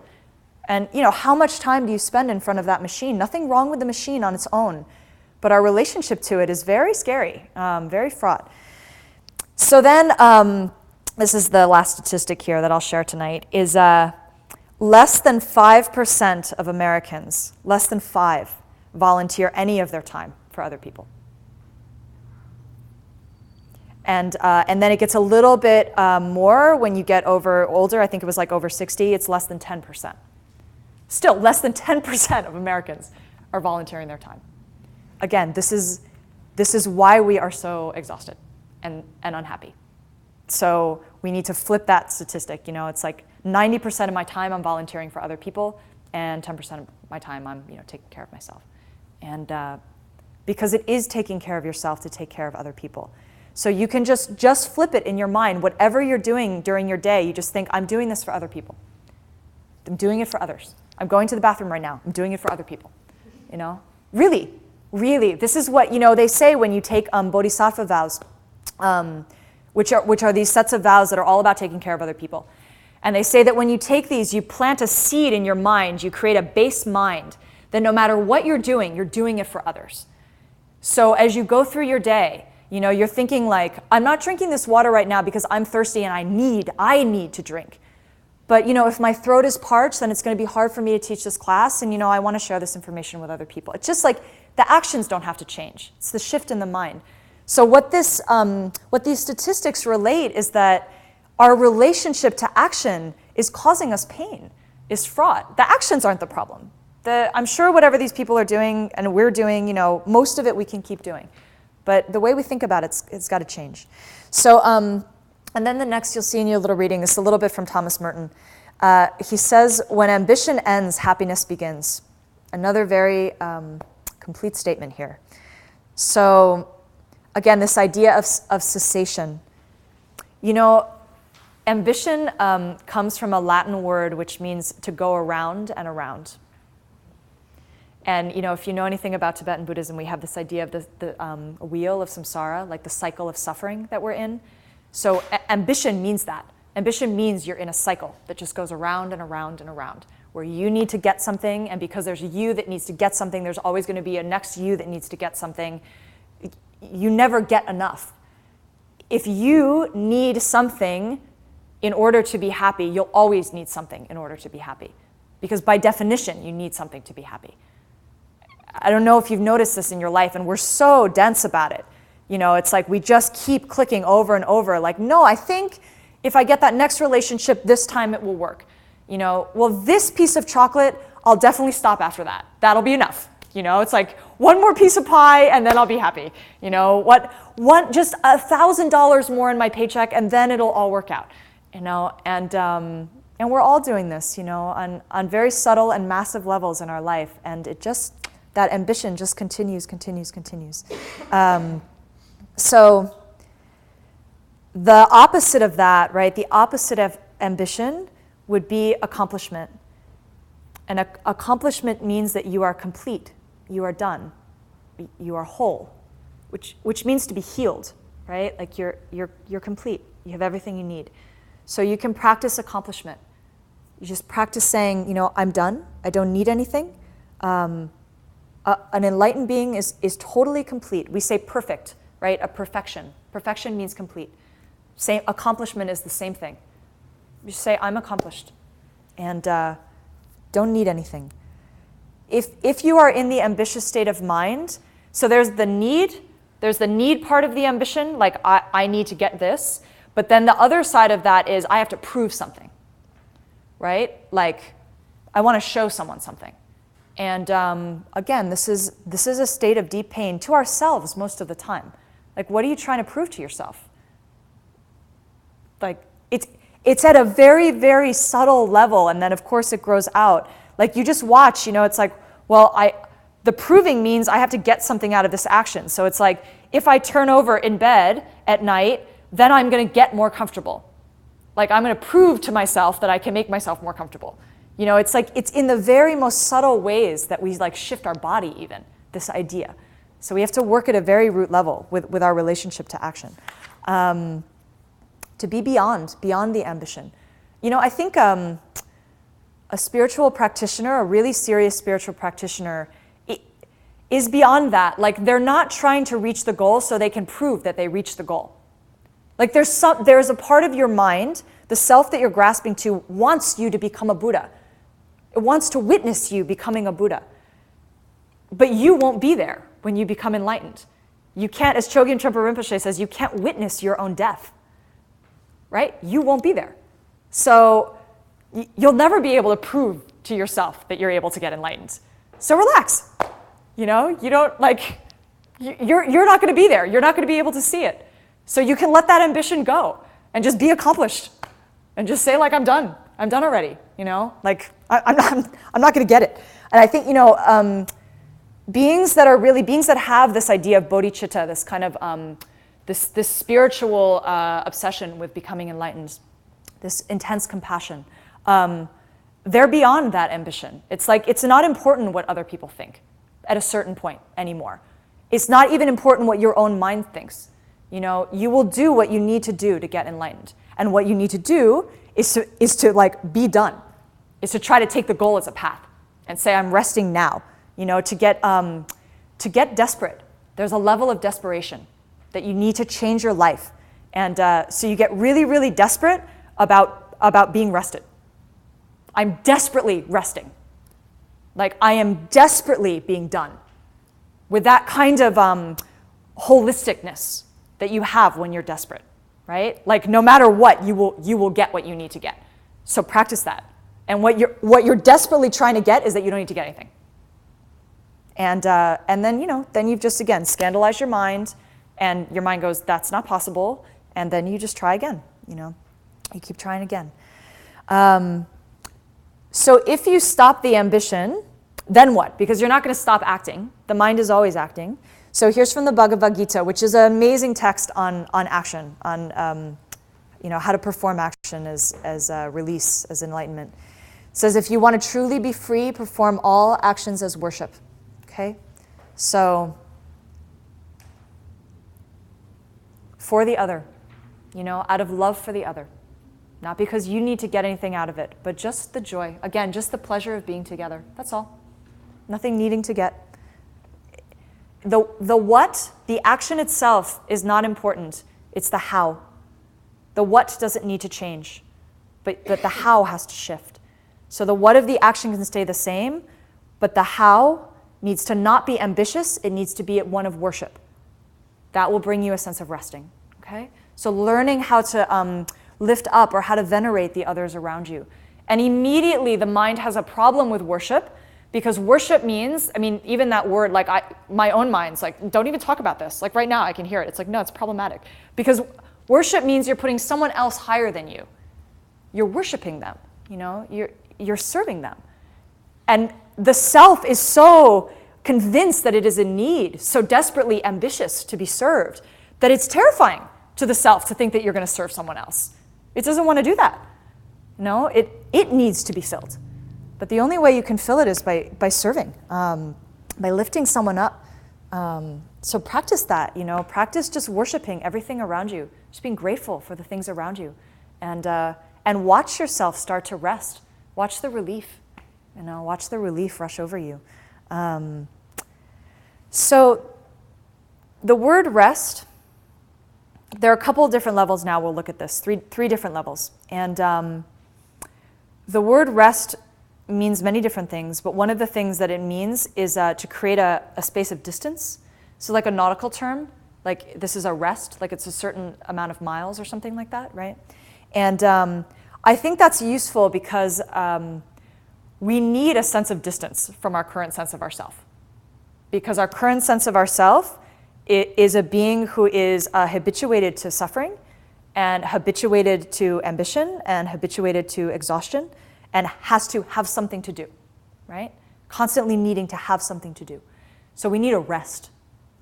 And how much time do you spend in front of that machine? Nothing wrong with the machine on its own, but our relationship to it is very scary, very fraught. So then, this is the last statistic here that I'll share tonight, is less than 5% of Americans, less than 5, volunteer any of their time for other people. And then it gets a little bit more when you get older. I think it was like over 60. It's less than 10%. Still, less than 10% of Americans are volunteering their time. Again, this is why we are so exhausted and unhappy. So we need to flip that statistic. It's like 90% of my time I'm volunteering for other people, and 10% of my time I'm taking care of myself. And because it is taking care of yourself to take care of other people. So you can just flip it in your mind. Whatever you're doing during your day, you just think, I'm doing this for other people. I'm doing it for others. I'm going to the bathroom right now. I'm doing it for other people. You know? Really, really. This is what, they say when you take bodhisattva vows, which are these sets of vows that are all about taking care of other people. And they say that when you take these, you plant a seed in your mind. You create a base mind that no matter what you're doing it for others. So as you go through your day, you're thinking like, I'm not drinking this water right now because I'm thirsty and I need to drink. But, if my throat is parched, then it's going to be hard for me to teach this class. And, I want to share this information with other people. It's just like the actions don't have to change. It's the shift in the mind. So what these statistics relate is that our relationship to action is causing us pain, is fraught. The actions aren't the problem. I'm sure whatever these people are doing and we're doing, most of it we can keep doing. But the way we think about it's got to change. So, and then the next you'll see in your little reading, this is a little bit from Thomas Merton. He says, when ambition ends, happiness begins. Another very complete statement here. So, again, this idea of cessation. Ambition comes from a Latin word which means to go around and around. And if you know anything about Tibetan Buddhism, we have this idea of the wheel of samsara, like the cycle of suffering that we're in. So ambition means that. Ambition means you're in a cycle that just goes around and around and around, where you need to get something, and because there's a you that needs to get something, there's always going to be a next you that needs to get something. You never get enough. If you need something in order to be happy, you'll always need something in order to be happy. Because by definition, you need something to be happy. I don't know if you've noticed this in your life, and we're so dense about it. It's like we just keep clicking over and over, like, no, I think if I get that next relationship, this time it will work. Well, this piece of chocolate, I'll definitely stop after that. That'll be enough. It's like one more piece of pie and then I'll be happy. Just $1,000 more in my paycheck and then it'll all work out. And we're all doing this, on very subtle and massive levels in our life. And that ambition just continues. So the opposite of that, right? The opposite of ambition would be accomplishment. And accomplishment means that you are complete, you are done, you are whole, which means to be healed, right? Like you're complete, you have everything you need. So you can practice accomplishment. You just practice saying, I'm done, I don't need anything. An enlightened being is totally complete. We say perfect, right? A perfection. Perfection means complete. Same accomplishment is the same thing. You say, I'm accomplished, and don't need anything. If you are in the ambitious state of mind, so there's the need part of the ambition, like I need to get this, but then the other side of that is I have to prove something, right? Like I want to show someone something. And again, this is a state of deep pain to ourselves most of the time. Like, what are you trying to prove to yourself? Like, it's at a very, very subtle level, and then of course it grows out. Like you just watch, it's like, well, the proving means I have to get something out of this action. So it's like, if I turn over in bed at night, then I'm going to get more comfortable. Like I'm going to prove to myself that I can make myself more comfortable. It's like, it's in the very most subtle ways that we like shift our body even, this idea. So we have to work at a very root level with our relationship to action. To be beyond the ambition. I think a spiritual practitioner, a really serious spiritual practitioner, is beyond that. Like they're not trying to reach the goal so they can prove that they reached the goal. Like there's a part of your mind, the self that you're grasping to wants you to become a Buddha. It wants to witness you becoming a Buddha. But you won't be there when you become enlightened. You can't, as Chogyam Trungpa Rinpoche says, you can't witness your own death. Right? You won't be there. So you'll never be able to prove to yourself that you're able to get enlightened. So relax. You don't you're not going to be there. You're not going to be able to see it. So you can let that ambition go and just be accomplished and just say like, I'm done. I'm done already. Like I'm not going to get it. And I think, beings that have this idea of bodhicitta, this kind of this spiritual obsession with becoming enlightened, this intense compassion, they're beyond that ambition. It's like, it's not important what other people think at a certain point anymore. It's not even important what your own mind thinks. You know, you will do what you need to do to get enlightened. And what you need to do is to like be done, is to try to take the goal as a path and say, I'm resting now. You know, to get desperate. There's a level of desperation that you need to change your life. And so you get really, really desperate about being rested. I'm desperately resting. Like, I am desperately being done with that kind of holisticness that you have when you're desperate, right? Like, no matter what, you will get what you need to get. So practice that. And what you're desperately trying to get is that you don't need to get anything. And then, you know, then you've just, again, scandalized your mind, and your mind goes, that's not possible, and then you just try again, you know. You keep trying again. So if you stop the ambition, then what? Because you're not going to stop acting. The mind is always acting. So here's from the Bhagavad Gita, which is an amazing text on action, on you know, how to perform action as release, as enlightenment. It says, if you want to truly be free, perform all actions as worship. Okay? So, for the other, you know, out of love for the other. Not because you need to get anything out of it, but just the joy. Again, just the pleasure of being together. That's all. Nothing needing to get. The what, the action itself is not important. It's the how. The what doesn't need to change, but the how has to shift. So the what of the action can stay the same, but the how needs to not be ambitious. It needs to be one of worship. That will bring you a sense of resting. Okay? So learning how to lift up or how to venerate the others around you. And immediately the mind has a problem with worship, because worship means, I mean, even that word, like my own mind's like, don't even talk about this. Like right now I can hear it. It's like, no, it's problematic. Because worship means you're putting someone else higher than you. You're worshiping them, you know, you're serving them. And the self is so convinced that it is in need, so desperately ambitious to be served, that it's terrifying to the self to think that you're going to serve someone else. It doesn't want to do that. No, it needs to be filled. But the only way you can fill it is by serving, by lifting someone up. So practice that, you know, practice just worshiping everything around you, just being grateful for the things around you, and watch yourself start to rest. Watch the relief, you know, watch the relief rush over you. So the word rest, there are a couple of different levels now. We'll look at this, three different levels. And the word rest means many different things, but one of the things that it means is to create a space of distance. So like a nautical term, like this is a rest, like it's a certain amount of miles or something like that, right? And I think that's useful because we need a sense of distance from our current sense of ourself. Because our current sense of ourself is a being who is habituated to suffering, and habituated to ambition, and habituated to exhaustion, and has to have something to do, right? Constantly needing to have something to do. So we need a rest.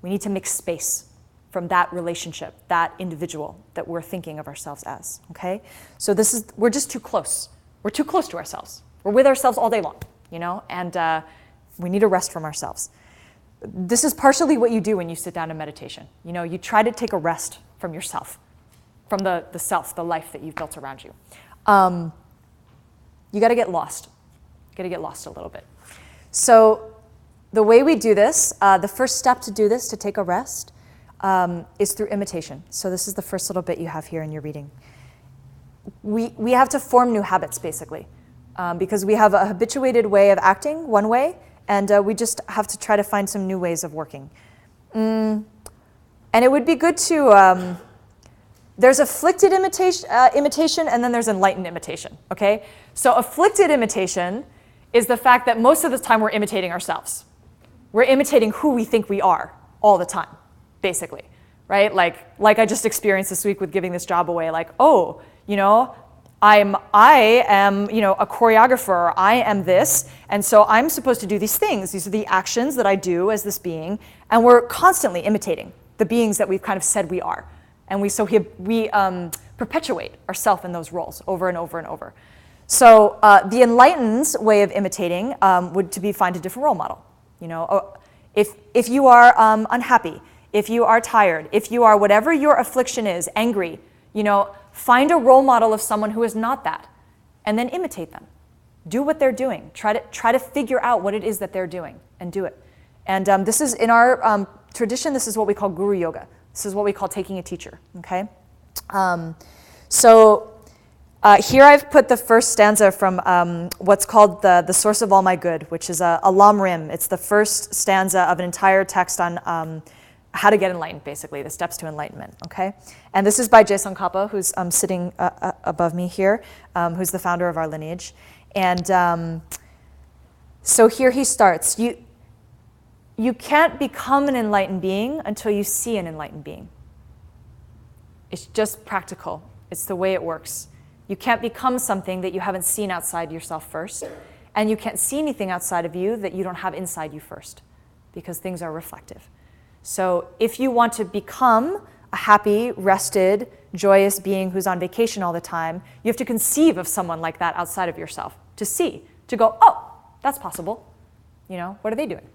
We need to make space from that relationship, that individual that we're thinking of ourselves as, okay? So we're just too close. We're too close to ourselves. We're with ourselves all day long, you know? And we need a rest from ourselves. This is partially what you do when you sit down in meditation. You know, you try to take a rest from yourself, from the self, the life that you've built around you. You got to get lost. You got to get lost a little bit. So the way we do this, the first step to do this, to take a rest, is through imitation. So this is the first little bit you have here in your reading. We have to form new habits, basically, because we have a habituated way of acting one way, and we just have to try to find some new ways of working. And it would be good to, there's afflicted imitation, and then there's enlightened imitation, okay? So afflicted imitation is the fact that most of the time we're imitating ourselves. We're imitating who we think we are all the time, basically, right? Like I just experienced this week with giving this job away, like, oh, you know, I am, you know, a choreographer, I am this, and so I'm supposed to do these things. These are the actions that I do as this being, and we're constantly imitating the beings that we've kind of said we are. And we perpetuate ourselves in those roles over and over and over. So the enlightened's way of imitating would to be find a different role model. You know, if you are unhappy, if you are tired, if you are whatever your affliction is, angry, you know, find a role model of someone who is not that, and then imitate them. Do what they're doing. Try to figure out what it is that they're doing and do it. And this is in our tradition. This is what we call guru yoga. This is what we call taking a teacher. Okay. Here I've put the first stanza from what's called the Source of All My Good, which is a lam rim. It's the first stanza of an entire text on how to get enlightened, basically, the steps to enlightenment, okay? And this is by Jason Kappa, who's sitting above me here, who's the founder of our lineage. And so here he starts. You can't become an enlightened being until you see an enlightened being. It's just practical. It's the way it works. You can't become something that you haven't seen outside yourself first, and you can't see anything outside of you that you don't have inside you first, because things are reflective. So if you want to become a happy, rested, joyous being who's on vacation all the time, you have to conceive of someone like that outside of yourself, to see, to go, oh, that's possible. You know, what are they doing?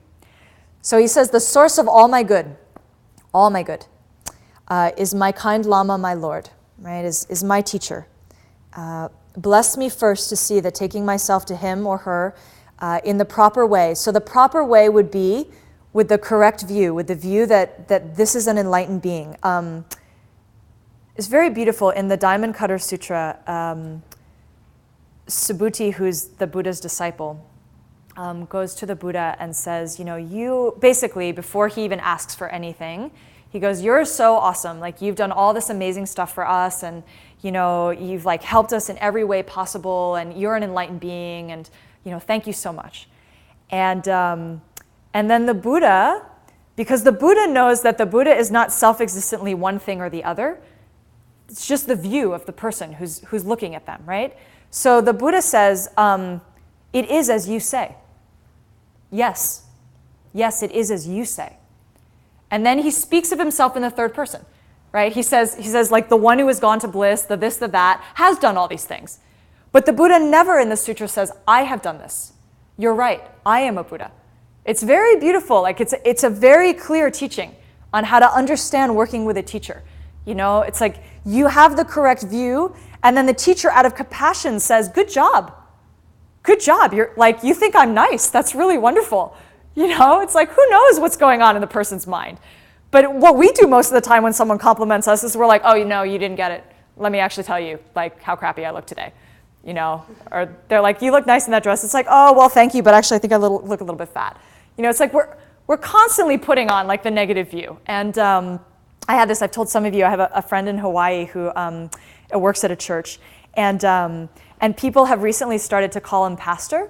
So he says, the source of all my good, is my kind Lama, my Lord, right, is my teacher. Bless me first to see that taking myself to him or her in the proper way. So the proper way would be with the correct view, with the view that this is an enlightened being. It's very beautiful. In the Diamond Cutter Sutra, Subhuti, who's the Buddha's disciple, goes to the Buddha and says, you know, you basically, before he even asks for anything, he goes, you're so awesome. Like, you've done all this amazing stuff for us, and you know, you've like helped us in every way possible, and you're an enlightened being, and you know, thank you so much. And then the Buddha, because the Buddha knows that the Buddha is not self-existently one thing or the other, it's just the view of the person who's looking at them, right? So the Buddha says, it is as you say. Yes, it is as you say. And then he speaks of himself in the third person, right? He says like the one who has gone to bliss, the this, the that, has done all these things. But the Buddha never in the sutra says, I have done this. You're right, I am a Buddha. It's very beautiful. Like it's a very clear teaching on how to understand working with a teacher. You know, it's like you have the correct view, and then the teacher out of compassion says, good job. Good job. You're like, you think I'm nice. That's really wonderful. You know, it's like, who knows what's going on in the person's mind? But what we do most of the time when someone compliments us is we're like, oh, you know, you didn't get it. Let me actually tell you, like, how crappy I look today. You know, or they're like, you look nice in that dress. It's like, oh, well, thank you, but actually I think I look a little bit fat. You know, it's like we're constantly putting on like the negative view. And I had this, I've told some of you, I have a friend in Hawaii who works at a church. And people have recently started to call him pastor.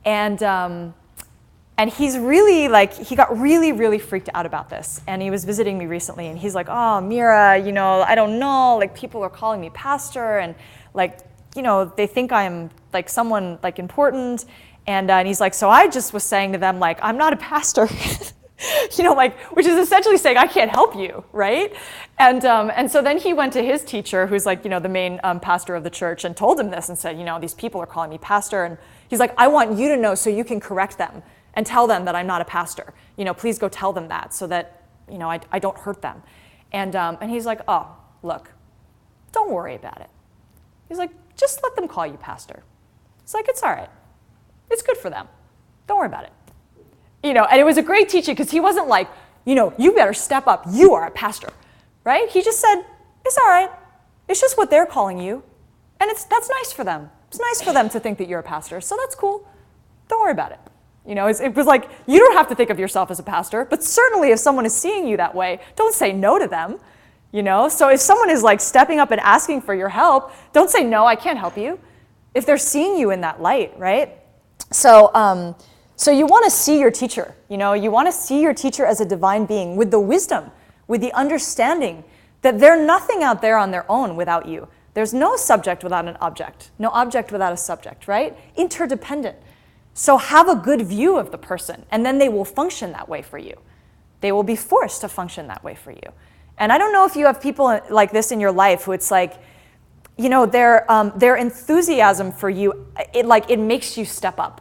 And he's really like, he got really, really freaked out about this. And he was visiting me recently, and he's like, oh, Mira, you know, I don't know, like people are calling me pastor, and like, you know, they think I'm like someone like important. And he's like, so I just was saying to them, like, I'm not a pastor, you know, like, which is essentially saying I can't help you, right? And so then he went to his teacher, who's like, you know, the main pastor of the church, and told him this and said, you know, these people are calling me pastor. And he's like, I want you to know so you can correct them and tell them that I'm not a pastor. You know, please go tell them that so that, you know, I don't hurt them. And he's like, oh, look, don't worry about it. He's like, just let them call you pastor. It's like, it's all right. It's good for them. Don't worry about it. You know, and it was a great teaching because he wasn't like, you know, you better step up. You are a pastor, right? He just said, it's all right. It's just what they're calling you. And that's nice for them. It's nice for them to think that you're a pastor. So that's cool. Don't worry about it. You know, it was like, you don't have to think of yourself as a pastor, but certainly if someone is seeing you that way, don't say no to them. You know, so if someone is like stepping up and asking for your help, don't say, no, I can't help you. If they're seeing you in that light, right? So you want to see your teacher, you know, you want to see your teacher as a divine being with the wisdom, with the understanding that they're nothing out there on their own without you. There's no subject without an object, no object without a subject, right? Interdependent. So have a good view of the person, and then they will function that way for you. they will be forced to function that way for you. And I don't know if you have people like this in your life who it's like, you know, their enthusiasm for you, it makes you step up,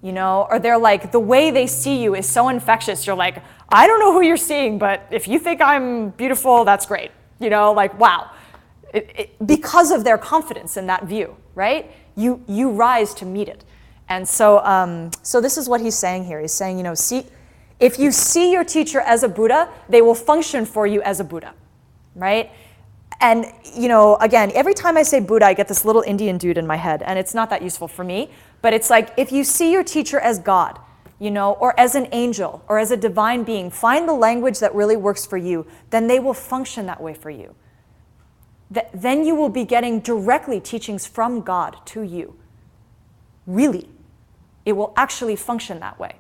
you know, or they're like, the way they see you is so infectious. You're like, I don't know who you're seeing, but if you think I'm beautiful, that's great. You know, like, wow. Because of their confidence in that view, right? You rise to meet it. And so, so this is what he's saying here. He's saying, you know, if you see your teacher as a Buddha, they will function for you as a Buddha, right? And, you know, again, every time I say Buddha, I get this little Indian dude in my head, and it's not that useful for me, but it's like, if you see your teacher as God, you know, or as an angel, or as a divine being, find the language that really works for you, then they will function that way for you. Then you will be getting directly teachings from God to you. Really. It will actually function that way.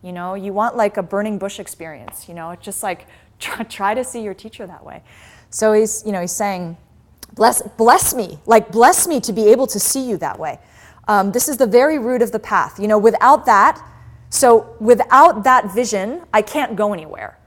You know, you want like a burning bush experience, you know, it's just like, try to see your teacher that way. So he's saying, bless me, like bless me to be able to see you that way. This is the very root of the path. You know, without that vision, I can't go anywhere.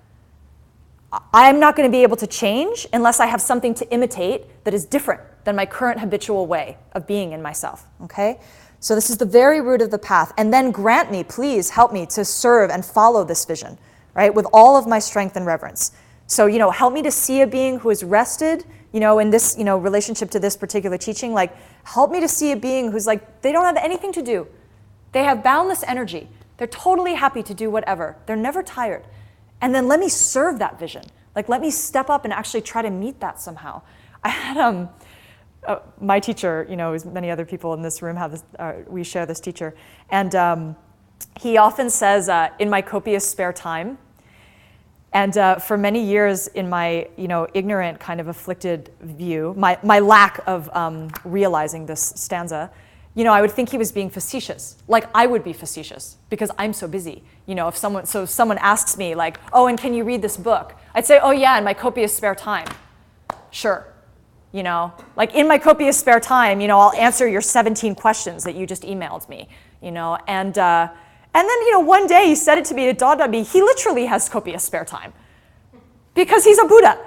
I'm not going to be able to change unless I have something to imitate that is different than my current habitual way of being in myself, okay? So this is the very root of the path. And then grant me, please help me to serve and follow this vision, right, with all of my strength and reverence. So, you know, help me to see a being who is rested, you know, in this, you know, relationship to this particular teaching. Like, help me to see a being who's like, they don't have anything to do. They have boundless energy. They're totally happy to do whatever. They're never tired. And then let me serve that vision. Like, let me step up and actually try to meet that somehow. I had my teacher, you know, as many other people in this room have this, we share this teacher. And he often says, in my copious spare time. And for many years in my, you know, ignorant kind of afflicted view, my lack of realizing this stanza, you know, I would think he was being facetious. Like I would be facetious because I'm so busy. You know, if someone asks me like, oh, and can you read this book? I'd say, oh yeah, in my copious spare time. Sure. You know, like in my copious spare time, you know, I'll answer your 17 questions that you just emailed me, you know, and then, you know, one day he said it to me, it dawned on me, he literally has copious spare time because he's a Buddha,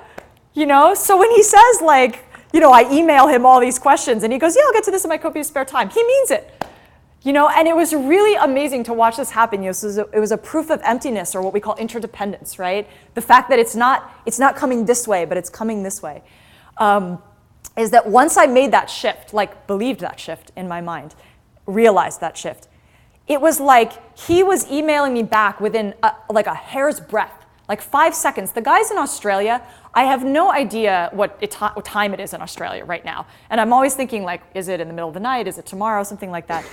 you know? So when he says like, you know, I email him all these questions and he goes, yeah, I'll get to this in my copious spare time. He means it, you know? And it was really amazing to watch this happen. You know, so it was a proof of emptiness, or what we call interdependence, right? The fact that it's not coming this way, but it's coming this way. Is that once I made that shift, like believed that shift in my mind, realized that shift, it was like he was emailing me back within like a hair's breadth, like 5 seconds. The guy's in Australia. I have no idea what time it is in Australia right now. And I'm always thinking like, is it in the middle of the night? Is it tomorrow? Something like that.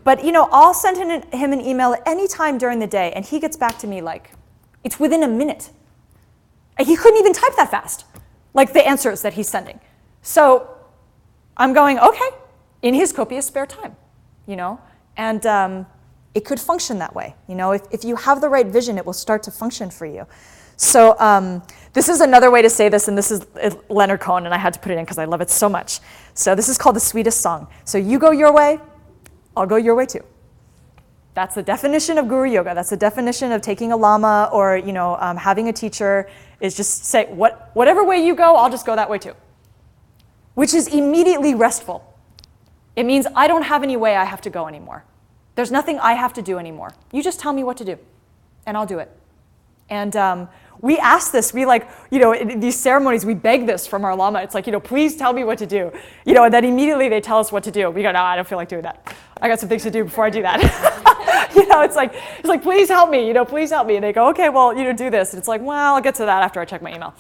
But you know, I'll send him an email at any time during the day and he gets back to me like, it's within a minute. He couldn't even type that fast, like the answers that he's sending. So I'm going, okay, in his copious spare time, you know? And it could function that way. You know, if you have the right vision, it will start to function for you. So this is another way to say this, and this is Leonard Cohen, and I had to put it in because I love it so much. So this is called the sweetest song. So you go your way, I'll go your way too. That's the definition of guru yoga. That's the definition of taking a lama or, you know, having a teacher, is just say, whatever way you go, I'll just go that way too. Which is immediately restful. It means I don't have any way I have to go anymore. There's nothing I have to do anymore. You just tell me what to do, and I'll do it. And we ask this, we like, you know, in these ceremonies, we beg this from our lama. It's like, you know, please tell me what to do. You know, and then immediately they tell us what to do. We go, no, I don't feel like doing that. I got some things to do before I do that. You know, it's like, please help me, you know, please help me. And they go, okay, well, you know, do this. And it's like, well, I'll get to that after I check my email.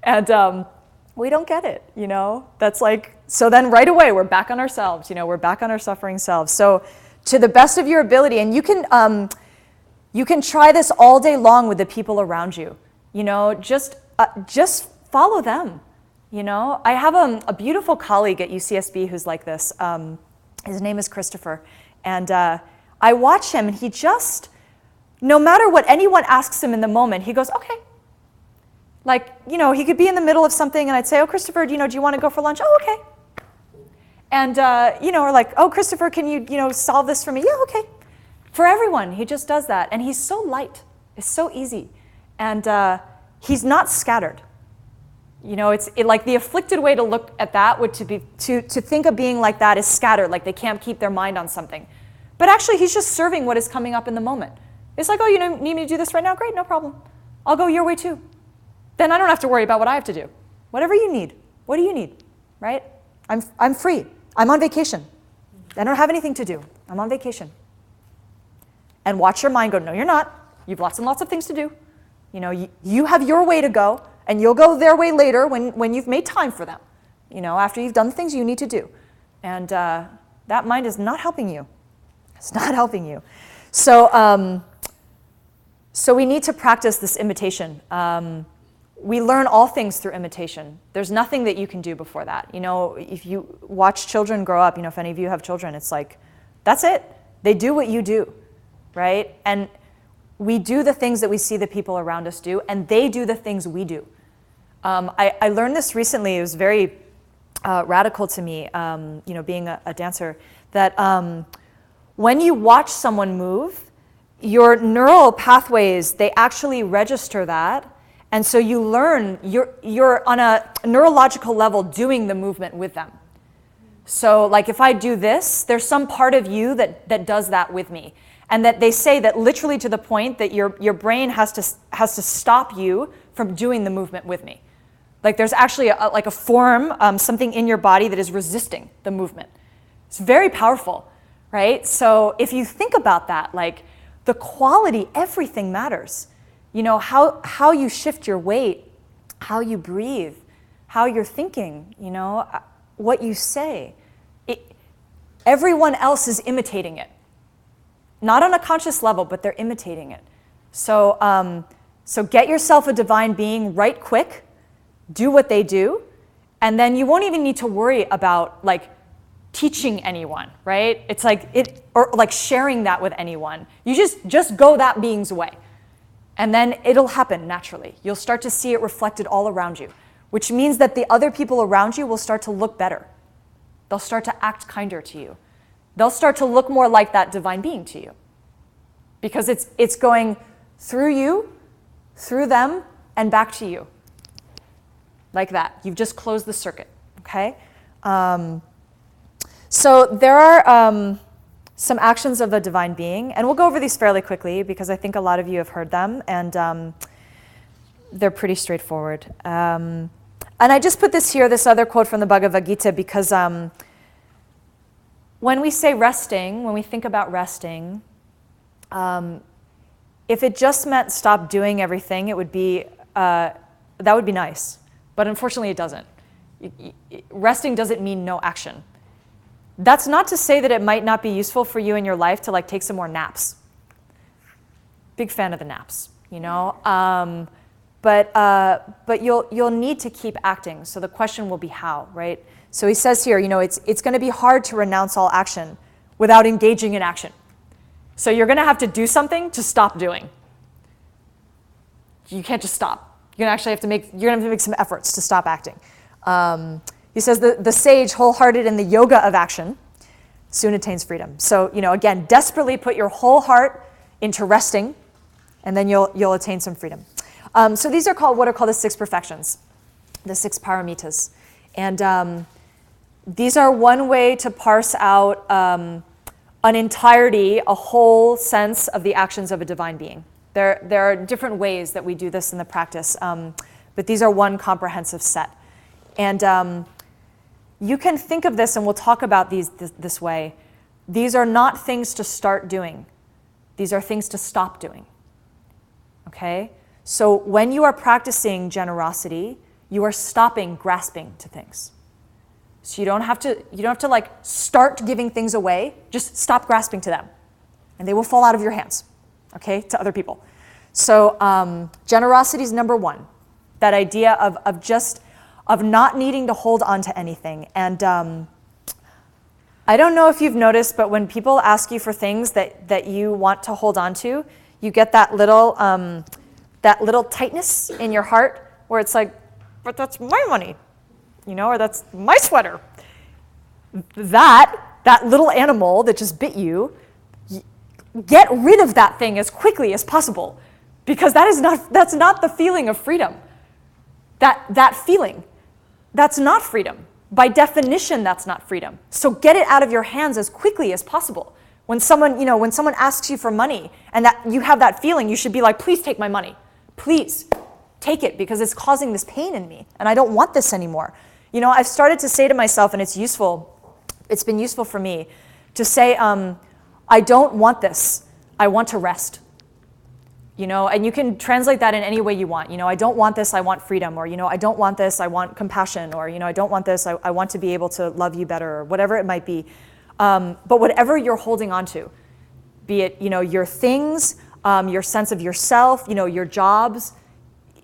And we don't get it, you know? That's like, so then right away, we're back on ourselves, you know, we're back on our suffering selves. So to the best of your ability, and you can try this all day long with the people around you, you know, just follow them, you know? I have a beautiful colleague at UCSB who's like this. His name is Christopher. And I watch him, and he just, no matter what anyone asks him in the moment, he goes, okay. Like, you know, he could be in the middle of something and I'd say, oh, Christopher, do you want to go for lunch? Oh, okay. And, you know, or like, oh, Christopher, can you know, solve this for me? Yeah, okay. For everyone, he just does that. And he's so light. It's so easy. And he's not scattered. You know, like the afflicted way to look at that would to think of being like that is scattered, like they can't keep their mind on something. But actually, he's just serving what is coming up in the moment. It's like, oh, you need me to do this right now? Great, no problem. I'll go your way too. Then I don't have to worry about what I have to do. Whatever you need. What do you need, right? I'm free. I'm on vacation. I don't have anything to do. I'm on vacation. And watch your mind go, no, you're not. You've lots and lots of things to do. You know, you have your way to go, and you'll go their way later when you've made time for them, you know, after you've done the things you need to do. And that mind is not helping you. It's not helping you. So, so we need to practice this imitation. We learn all things through imitation. There's nothing that you can do before that. You know, if you watch children grow up, you know, if any of you have children, it's like, that's it. They do what you do, right? And we do the things that we see the people around us do, and they do the things we do. I learned this recently. It was very radical to me, you know, being a dancer, that when you watch someone move, your neural pathways, they actually register that. And so you learn, you're on a neurological level doing the movement with them. So like if I do this, there's some part of you that does that with me. And that they say that literally to the point that your brain has to stop you from doing the movement with me. Like there's actually like a form, something in your body that is resisting the movement. It's very powerful, right? So if you think about that, like the quality, everything matters. You know, how you shift your weight, how you breathe, how you're thinking, you know, what you say. Everyone else is imitating it. Not on a conscious level, but they're imitating it. So, so get yourself a divine being right quick, do what they do, and then you won't even need to worry about like teaching anyone, right? It's like or like sharing that with anyone. You just go that being's way. And then it'll happen naturally. You'll start to see it reflected all around you, which means that the other people around you will start to look better. They'll start to act kinder to you. They'll start to look more like that divine being to you. Because it's going through you, through them, and back to you. Like that. You've just closed the circuit, okay? So there are some actions of a divine being, and we'll go over these fairly quickly because I think a lot of you have heard them, and they're pretty straightforward. And I just put this here, this other quote from the Bhagavad Gita, because when we say resting, when we think about resting, if it just meant stop doing everything, it would be that would be nice. But unfortunately, it doesn't. Resting doesn't mean no action. That's not to say that it might not be useful for you in your life to like take some more naps. Big fan of the naps, you know. But you'll need to keep acting. So the question will be how, right? So he says here, you know, it's going to be hard to renounce all action without engaging in action. So you're going to have to do something to stop doing. You can't just stop. You're going to have to make some efforts to stop acting. He says the sage, wholehearted in the yoga of action, soon attains freedom. So, you know, again, desperately put your whole heart into resting, and then you'll attain some freedom. So these are what are called the 6 perfections, the 6 paramitas. And these are one way to parse out an entirety, a whole sense of the actions of a divine being. There are different ways that we do this in the practice, but these are one comprehensive set. And you can think of this, and we'll talk about these this way. These are not things to start doing. These are things to stop doing. Okay? So when you are practicing generosity, you are stopping grasping to things. So you don't have to like start giving things away. Just stop grasping to them, and they will fall out of your hands. Okay, to other people. So generosity is number 1. That idea of not needing to hold on to anything. And I don't know if you've noticed, but when people ask you for things that you want to hold on to, you get that little tightness in your heart where it's like, but that's my money, you know, or that's my sweater. That little animal that just bit you, get rid of that thing as quickly as possible, because that's not the feeling of freedom. That feeling, that's not freedom. By definition, that's not freedom. So get it out of your hands as quickly as possible. When someone asks you for money and that you have that feeling, you should be like, please take my money. Please take it, because it's causing this pain in me and I don't want this anymore. I've started to say to myself, and it's been useful for me, to say, I don't want this. I want to rest. And you can translate that in any way you want. I don't want this, I want freedom. Or, I don't want this, I want compassion. Or, I don't want this, I want to be able to love you better, or whatever it might be. But whatever you're holding on to, be it, your things, your sense of yourself, your jobs,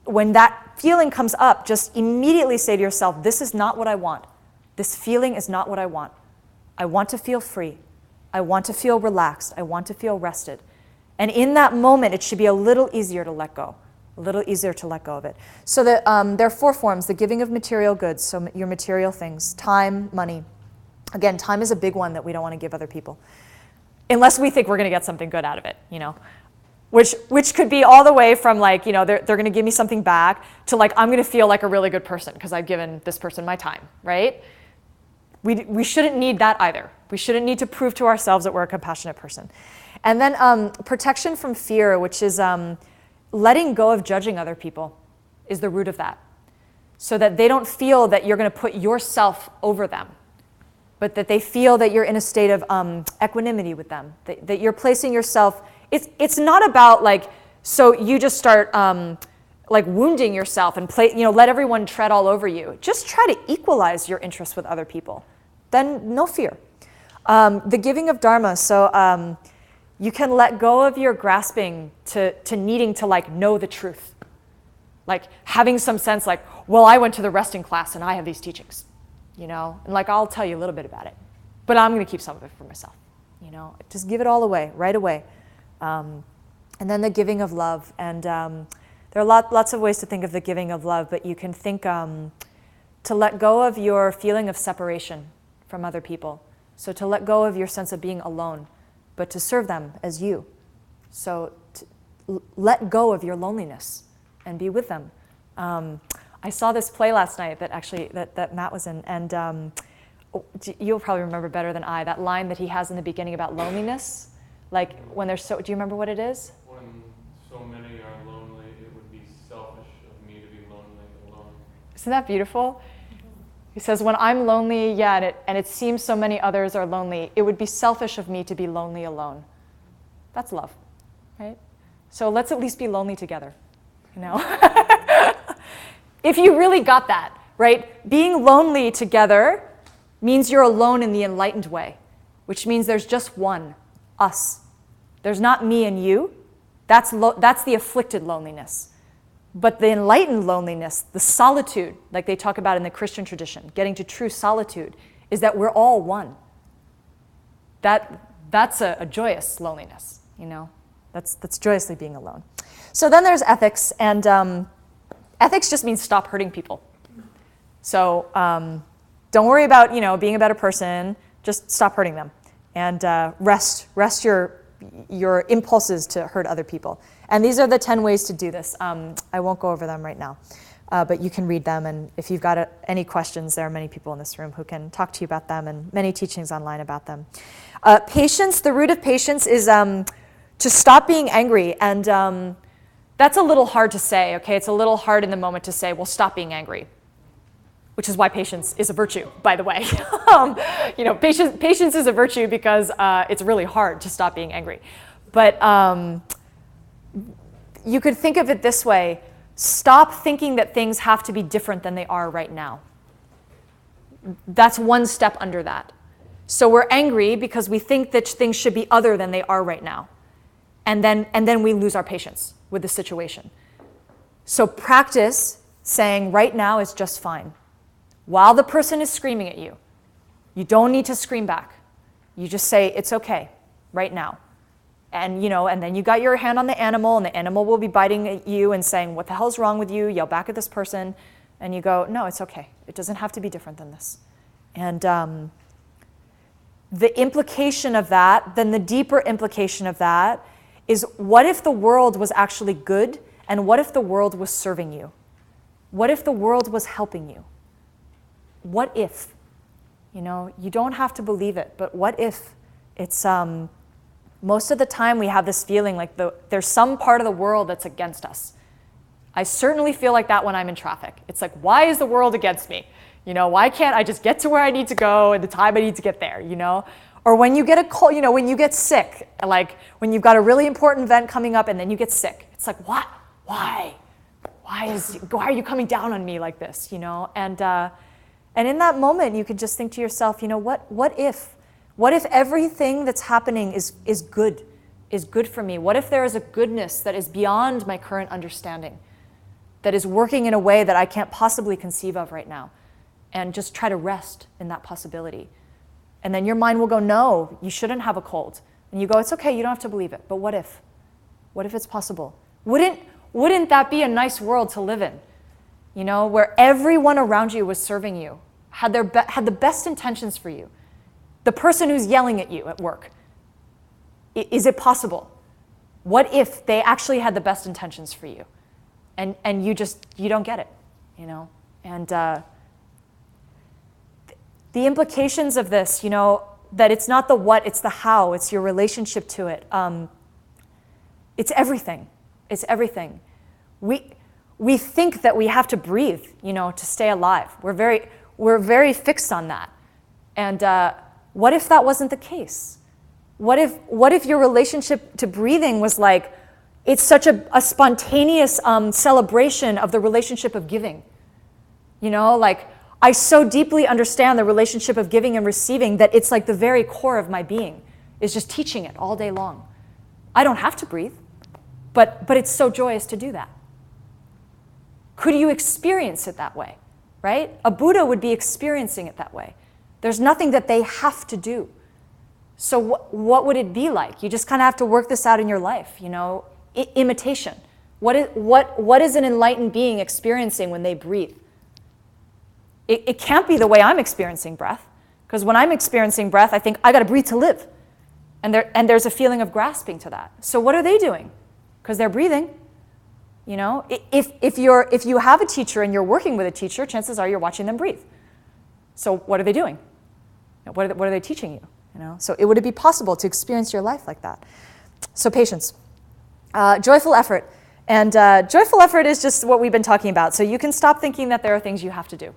when that feeling comes up, just immediately say to yourself, this is not what I want. This feeling is not what I want. I want to feel free. I want to feel relaxed. I want to feel rested. And in that moment, it should be a little easier to let go, of it. So that there are 4 forms: the giving of material goods, so your material things, time, money. Again, time is a big one that we don't want to give other people, unless we think we're going to get something good out of it, which could be all the way from like, they're going to give me something back to like, I'm going to feel like a really good person because I've given this person my time, right? We shouldn't need that either. We shouldn't need to prove to ourselves that we're a compassionate person. And then protection from fear, which is letting go of judging other people, is the root of that. So that they don't feel that you're going to put yourself over them, but that they feel that you're in a state of equanimity with them, that you're placing yourself. It's not about like, so you just start like wounding yourself and let everyone tread all over you. Just try to equalize your interests with other people. Then no fear. The giving of dharma, so you can let go of your grasping to needing to like know the truth. Like having some sense like, well, I went to the resting class and I have these teachings, and like I'll tell you a little bit about it, but I'm going to keep some of it for myself. Just give it all away right away. And then the giving of love, and there are lots of ways to think of the giving of love, but you can think to let go of your feeling of separation from other people. So to let go of your sense of being alone, but to serve them as you. So let go of your loneliness and be with them. I saw this play last night that Matt was in, and you'll probably remember better than I, that line that he has in the beginning about loneliness. Like when there's do you remember what it is? When so many are lonely, it would be selfish of me to be lonely alone. Isn't that beautiful? He says, when I'm lonely, and it seems so many others are lonely, it would be selfish of me to be lonely alone. That's love, right? So let's at least be lonely together, If you really got that, right? Being lonely together means you're alone in the enlightened way, which means there's just one, us. There's not me and you. That's the afflicted loneliness. But the enlightened loneliness, the solitude, like they talk about in the Christian tradition, getting to true solitude, is that we're all one. That's a joyous loneliness, That's joyously being alone. So then there's ethics, and ethics just means stop hurting people. So don't worry about being a better person. Just stop hurting them, and rest your impulses to hurt other people. And these are the 10 ways to do this. I won't go over them right now, but you can read them. And if you've got any questions, there are many people in this room who can talk to you about them, and many teachings online about them. Patience, the root of patience is to stop being angry. And that's a little hard to say, okay? It's a little hard in the moment to say, well, stop being angry, which is why patience is a virtue, by the way. Patience is a virtue because it's really hard to stop being angry. But you could think of it this way: stop thinking that things have to be different than they are right now. That's one step under that. So we're angry because we think that things should be other than they are right now. And then we lose our patience with the situation. So practice saying right now is just fine. While the person is screaming at you, you don't need to scream back. You just say, it's okay, right now. And then you got your hand on the animal, and the animal will be biting at you and saying, what the hell's wrong with you? Yell back at this person. And you go, no, it's okay. It doesn't have to be different than this. And the implication of that, then the deeper implication of that, is what if the world was actually good, and what if the world was serving you? What if the world was helping you? What if? You know, you don't have to believe it, but what if? It's most of the time we have this feeling like there's some part of the world that's against us. I certainly feel like that when I'm in traffic. It's like, why is the world against me? You know, why can't I just get to where I need to go at the time I need to get there, you know? Or when you get a cold, you know, when you get sick, like when you've got a really important event coming up and then you get sick. It's like, what? Why? Why are you coming down on me like this, you know? And in that moment, you could just think to yourself, you know, what if? What if everything that's happening is good for me? What if there is a goodness that is beyond my current understanding, that is working in a way that I can't possibly conceive of right now? And just try to rest in that possibility. And then your mind will go, no, you shouldn't have a cold. And you go, it's okay, you don't have to believe it. But what if? What if it's possible? Wouldn't that be a nice world to live in? You know, where everyone around you was serving you, had the best intentions for you. The person who's yelling at you at work, is it possible? What if they actually had the best intentions for you? And you don't get it, you know? And the implications of this, you know, that it's not the what, it's the how, it's your relationship to it. It's everything. It's everything. We think that we have to breathe, you know, to stay alive. We're very fixed on that. And what if that wasn't the case? What if your relationship to breathing was like, it's such a spontaneous celebration of the relationship of giving? You know, like, I so deeply understand the relationship of giving and receiving that it's like the very core of my being is just teaching it all day long. I don't have to breathe, but it's so joyous to do that. Could you experience it that way, right? A Buddha would be experiencing it that way. There's nothing that they have to do. So what would it be like? You just kind of have to work this out in your life, you know, imitation. What is an enlightened being experiencing when they breathe? It can't be the way I'm experiencing breath, because when I'm experiencing breath, I think I got to breathe to live, and there's a feeling of grasping to that. So what are they doing? Because they're breathing. You know, if you have a teacher and you're working with a teacher, chances are you're watching them breathe. So what are they doing? What are they teaching you? You know, so would it be possible to experience your life like that? So patience, joyful effort, and joyful effort is just what we've been talking about. So you can stop thinking that there are things you have to do.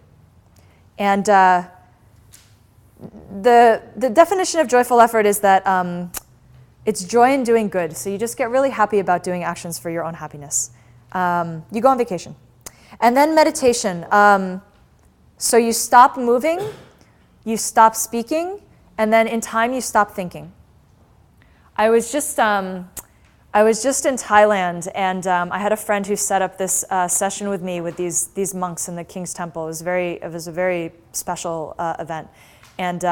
And the definition of joyful effort is that it's joy in doing good. So you just get really happy about doing actions for your own happiness. You go on vacation. And then meditation. So you stop moving, you stop speaking, and then in time you stop thinking. I was just in Thailand, and I had a friend who set up this session with me with these monks in the King's Temple. It was a very special event, and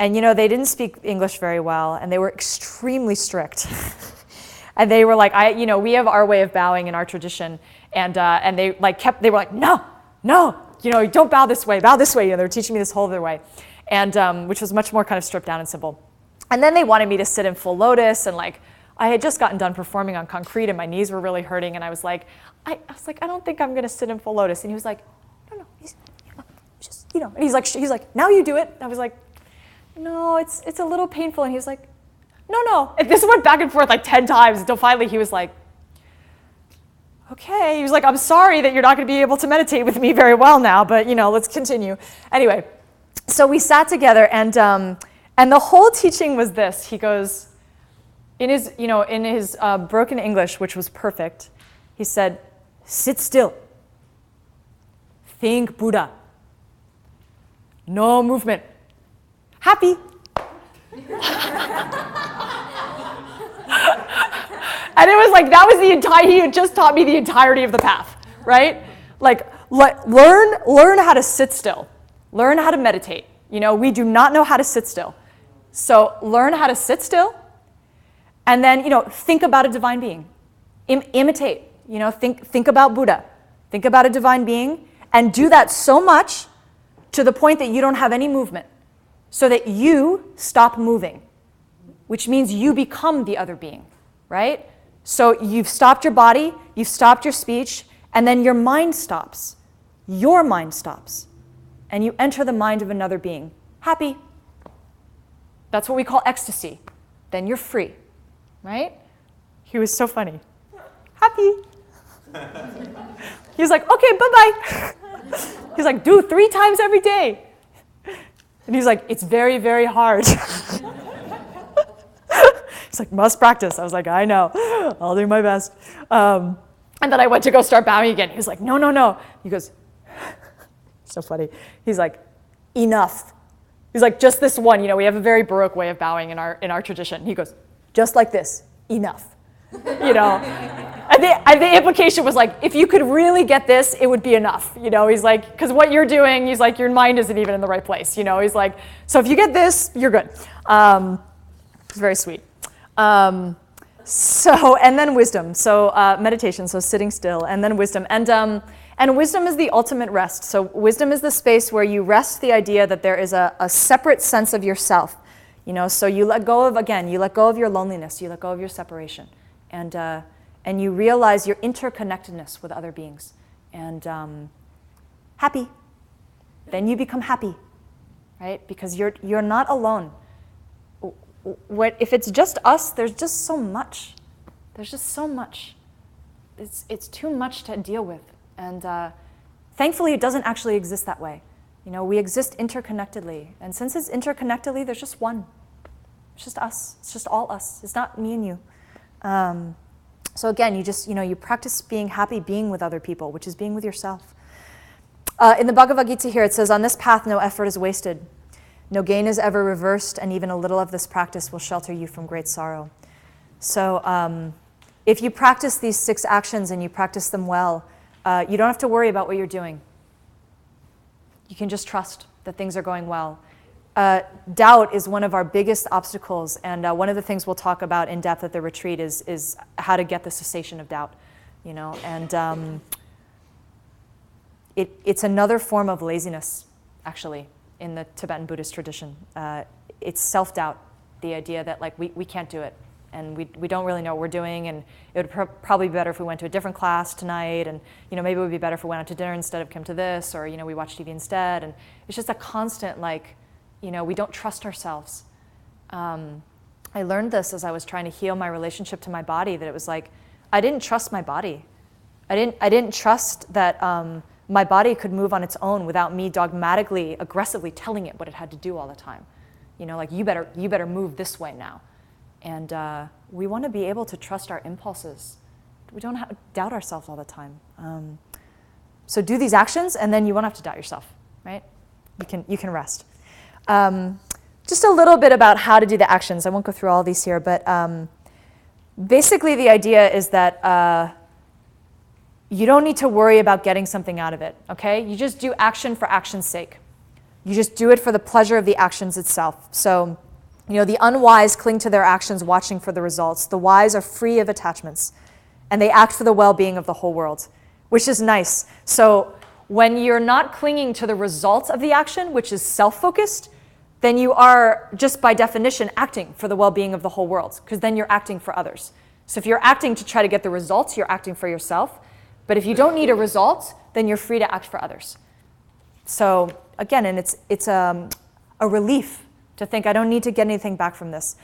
you know, they didn't speak English very well, and they were extremely strict. And they were like, you know, we have our way of bowing in our tradition, and they were like, no, you know, don't bow this way. You know, they were teaching me this whole other way, and which was much more kind of stripped down and simple. And then they wanted me to sit in full lotus, and like, I had just gotten done performing on concrete and my knees were really hurting, and I was like, I don't think I'm gonna sit in full lotus. And he was like, no, just, you know, and he's like, now you do it. And I was like, no, it's a little painful. And he was like, no. And this went back and forth like 10 times until finally he was like, okay. He was like, I'm sorry that you're not gonna be able to meditate with me very well now, but you know, let's continue. Anyway, so we sat together, and the whole teaching was this. He goes, in his broken English, which was perfect, he said, sit still. Think Buddha. No movement. Happy. And it was like, that was he had just taught me the entirety of the path, right? Like, learn how to sit still. Learn how to meditate. You know, we do not know how to sit still. So learn how to sit still. And then, you know, think about a divine being. Imitate, you know, think about Buddha. Think about a divine being, and do that so much to the point that you don't have any movement, so that you stop moving, which means you become the other being. right? So you've stopped your body, you've stopped your speech, and then your mind stops. Your mind stops. And you enter the mind of another being. Happy. That's what we call ecstasy. Then you're free, right? He was so funny. Happy. He was like, okay, bye-bye. He's like, do 3 times every day. And he's like, it's very, very hard. He's like, must practice. I was like, I know. I'll do my best. And then I went to go start bowing again. He was like, no, no, no. He goes, so funny. He's like, enough. He's like, just this one. We have a very Baroque way of bowing in our tradition. He goes, just like this, enough. The implication was like, if you could really get this, it would be enough. He's like, because what you're doing, he's like, your mind isn't even in the right place. He's like, so if you get this, you're good. It's very sweet. And then wisdom. So meditation, so sitting still, and then wisdom. And wisdom is the ultimate rest. So wisdom is the space where you rest the idea that there is a separate sense of yourself. So you let go of your loneliness, you let go of your separation. And you realize your interconnectedness with other beings. And happy. Then you become happy, right? Because you're not alone. If it's just us, there's just so much. There's just so much. It's too much to deal with. And thankfully, it doesn't actually exist that way. We exist interconnectedly. And since it's interconnectedly, there's just one. It's just us. It's just all us. It's not me and you. So again, you practice being happy, being with other people, which is being with yourself. In the Bhagavad Gita here, it says, on this path, no effort is wasted. No gain is ever reversed, and even a little of this practice will shelter you from great sorrow. So if you practice these 6 actions and you practice them well, you don't have to worry about what you're doing. You can just trust that things are going well. Doubt is one of our biggest obstacles, and one of the things we'll talk about in depth at the retreat is how to get the cessation of doubt. And it's another form of laziness, actually, in the Tibetan Buddhist tradition. It's self-doubt, the idea that we can't do it, and we don't really know what we're doing, and it would probably be better if we went to a different class tonight, and maybe it would be better if we went out to dinner instead of come to this, or we watched TV instead. And it's just a constant we don't trust ourselves. I learned this as I was trying to heal my relationship to my body, that it was like I didn't trust my body. I didn't trust that my body could move on its own without me dogmatically, aggressively telling it what it had to do all the time. You better move this way now. And we want to be able to trust our impulses. We don't have to doubt ourselves all the time. So do these actions, and then you won't have to doubt yourself, right? You can rest. Just a little bit about how to do the actions. I won't go through all these here, but basically the idea is that you don't need to worry about getting something out of it, okay? You just do action for action's sake. You just do it for the pleasure of the actions itself. So, the unwise cling to their actions watching for the results. The wise are free of attachments, and they act for the well-being of the whole world, which is nice. So when you're not clinging to the results of the action, which is self-focused, then you are, just by definition, acting for the well-being of the whole world, because then you're acting for others. So if you're acting to try to get the results, you're acting for yourself. But if you don't need a result, then you're free to act for others. So again, and it's a relief to think I don't need to get anything back from this.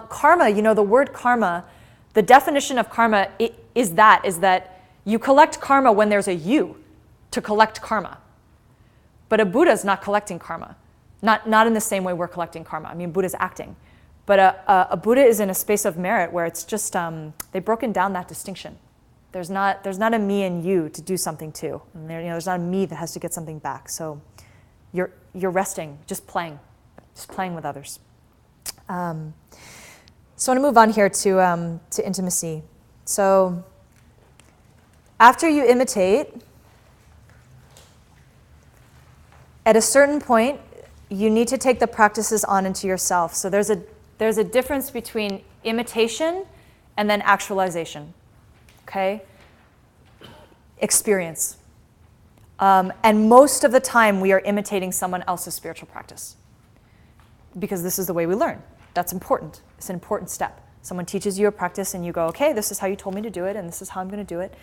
Karma, the word karma, the definition of karma is that you collect karma when there's a you to collect karma. But a Buddha is not collecting karma. Not in the same way we're collecting karma. I mean, Buddha's acting. But a Buddha is in a space of merit where it's just, they've broken down that distinction. There's not a me and you to do something to. And there's not a me that has to get something back. So you're resting, just playing with others. So I want to move on here to intimacy. So after you imitate, at a certain point, you need to take the practices on into yourself. So there's a difference between imitation and then actualization. Okay? Experience. And most of the time, we are imitating someone else's spiritual practice, because this is the way we learn. That's important. It's an important step. Someone teaches you a practice and you go, okay, this is how you told me to do it and this is how I'm going to do it.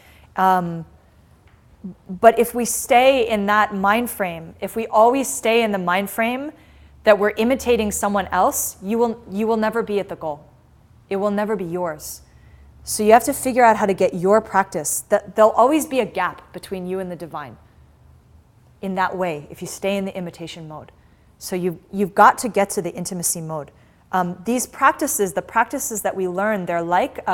But if we stay in that mind frame, if we always stay in the mind frame that we're imitating someone else, you will never be at the goal. It will never be yours. So you have to figure out how to get your practice. There'll always be a gap between you and the divine in that way if you stay in the imitation mode. So you've got to get to the intimacy mode. These practices, the practices that we learn, they're like,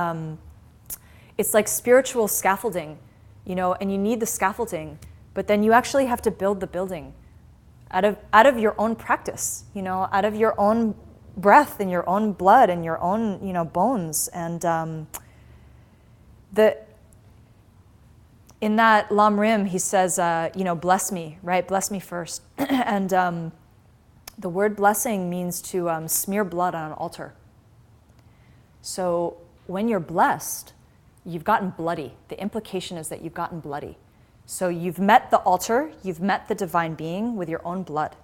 it's like spiritual scaffolding, and you need the scaffolding, but then you actually have to build the building out of your own practice, out of your own breath and your own blood and your own, bones. And in that Lam Rim, he says, bless me, right? Bless me first. And the word blessing means to smear blood on an altar. So when you're blessed, you've gotten bloody. The implication is that you've gotten bloody. So you've met the altar, you've met the divine being with your own blood.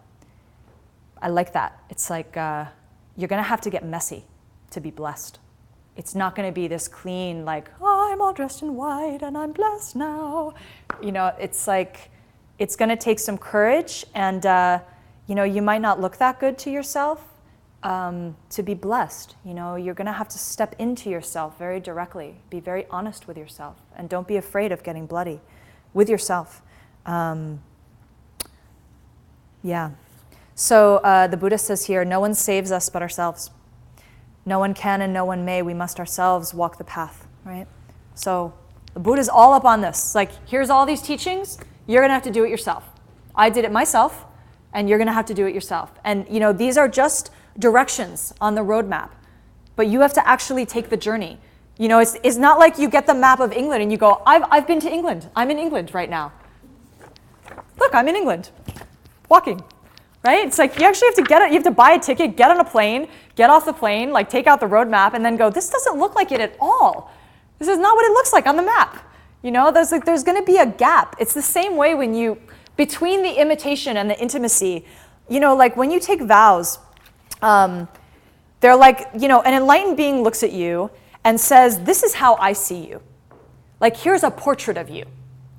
I like that. It's like you're going to have to get messy to be blessed. It's not going to be this clean, like, oh, I'm all dressed in white and I'm blessed now. It's like, it's going to take some courage and, you might not look that good to yourself to be blessed. You're going to have to step into yourself very directly, be very honest with yourself, and don't be afraid of getting bloody with yourself. So the Buddha says here, no one saves us but ourselves. No one can and no one may. We must ourselves walk the path, right? So the Buddha's all up on this. Like, here's all these teachings. You're going to have to do it yourself. I did it myself, and you're going to have to do it yourself. And, these are just directions on the roadmap, but you have to actually take the journey. It's not like you get the map of England and you go, I've been to England. I'm in England right now. Look, I'm in England, walking. Right? It's like you actually have to get it. You have to buy a ticket, get on a plane, get off the plane, like take out the road map, and then go, this doesn't look like it at all. This is not what it looks like on the map. There's going to be a gap. It's the same way when between the imitation and the intimacy, like when you take vows, they're like, an enlightened being looks at you and says, this is how I see you. Like, here's a portrait of you,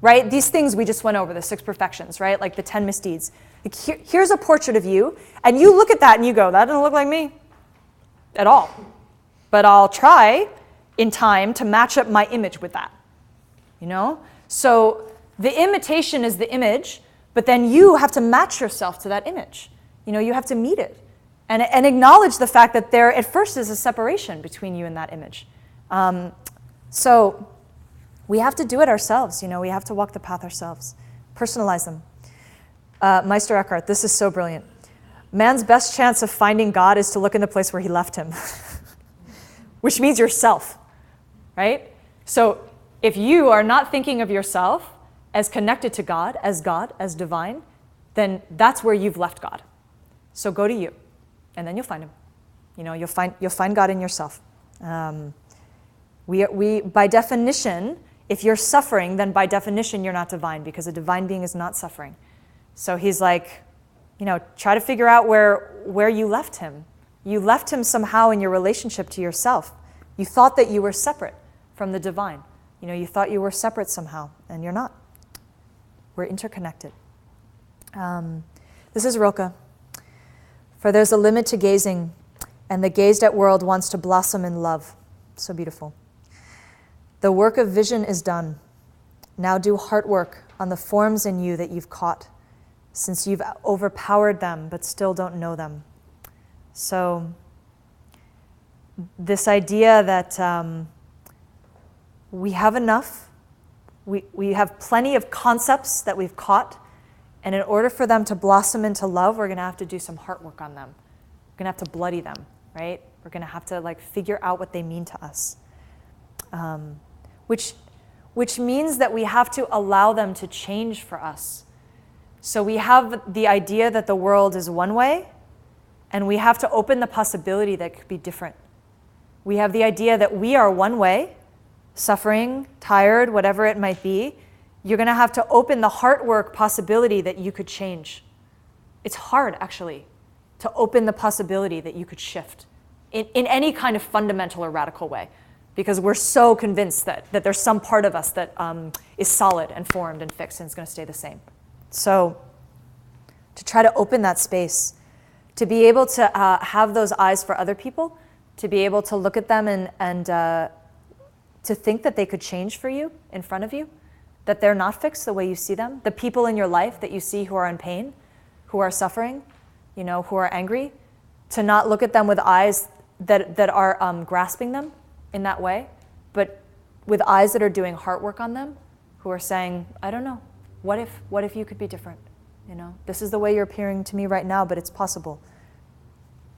right? These things we just went over, the 6 perfections, right? Like the 10 misdeeds. Here's a portrait of you, and you look at that and you go, that doesn't look like me at all. But I'll try in time to match up my image with that, So the imitation is the image, but then you have to match yourself to that image. You have to meet it and acknowledge the fact that there at first is a separation between you and that image. So we have to do it ourselves, we have to walk the path ourselves, personalize them. Meister Eckhart, this is so brilliant. Man's best chance of finding God is to look in the place where he left him, which means yourself, right? So if you are not thinking of yourself as connected to God, as divine, then that's where you've left God. So go to you, and then you'll find him. You'll find God in yourself. We by definition, if you're suffering, then by definition you're not divine, because a divine being is not suffering. So he's like, try to figure out where you left him. You left him somehow in your relationship to yourself. You thought that you were separate from the divine. You thought you were separate somehow, and you're not. We're interconnected. This is Rilke. For there's a limit to gazing, and the gazed-at world wants to blossom in love. So beautiful. The work of vision is done. Now do heart work on the forms in you that you've caught, since you've overpowered them but still don't know them. So this idea that we have enough, we have plenty of concepts that we've caught, and in order for them to blossom into love, we're going to have to do some heart work on them. We're going to have to bloody them, right? We're going to have to figure out what they mean to us, which means that we have to allow them to change for us. So we have the idea that the world is one way, and we have to open the possibility that it could be different. We have the idea that we are one way, suffering, tired, whatever it might be. You're going to have to open the heart work possibility that you could change. It's hard, actually, to open the possibility that you could shift in any kind of fundamental or radical way, because we're so convinced that there's some part of us that is solid and formed and fixed and is going to stay the same. So to try to open that space, to be able to have those eyes for other people, to be able to look at them and to think that they could change for you in front of you, that they're not fixed the way you see them. The people in your life that you see who are in pain, who are suffering, who are angry, to not look at them with eyes that are grasping them in that way, but with eyes that are doing heart work on them, who are saying, I don't know, what if you could be different? This is the way you're appearing to me right now, but it's possible.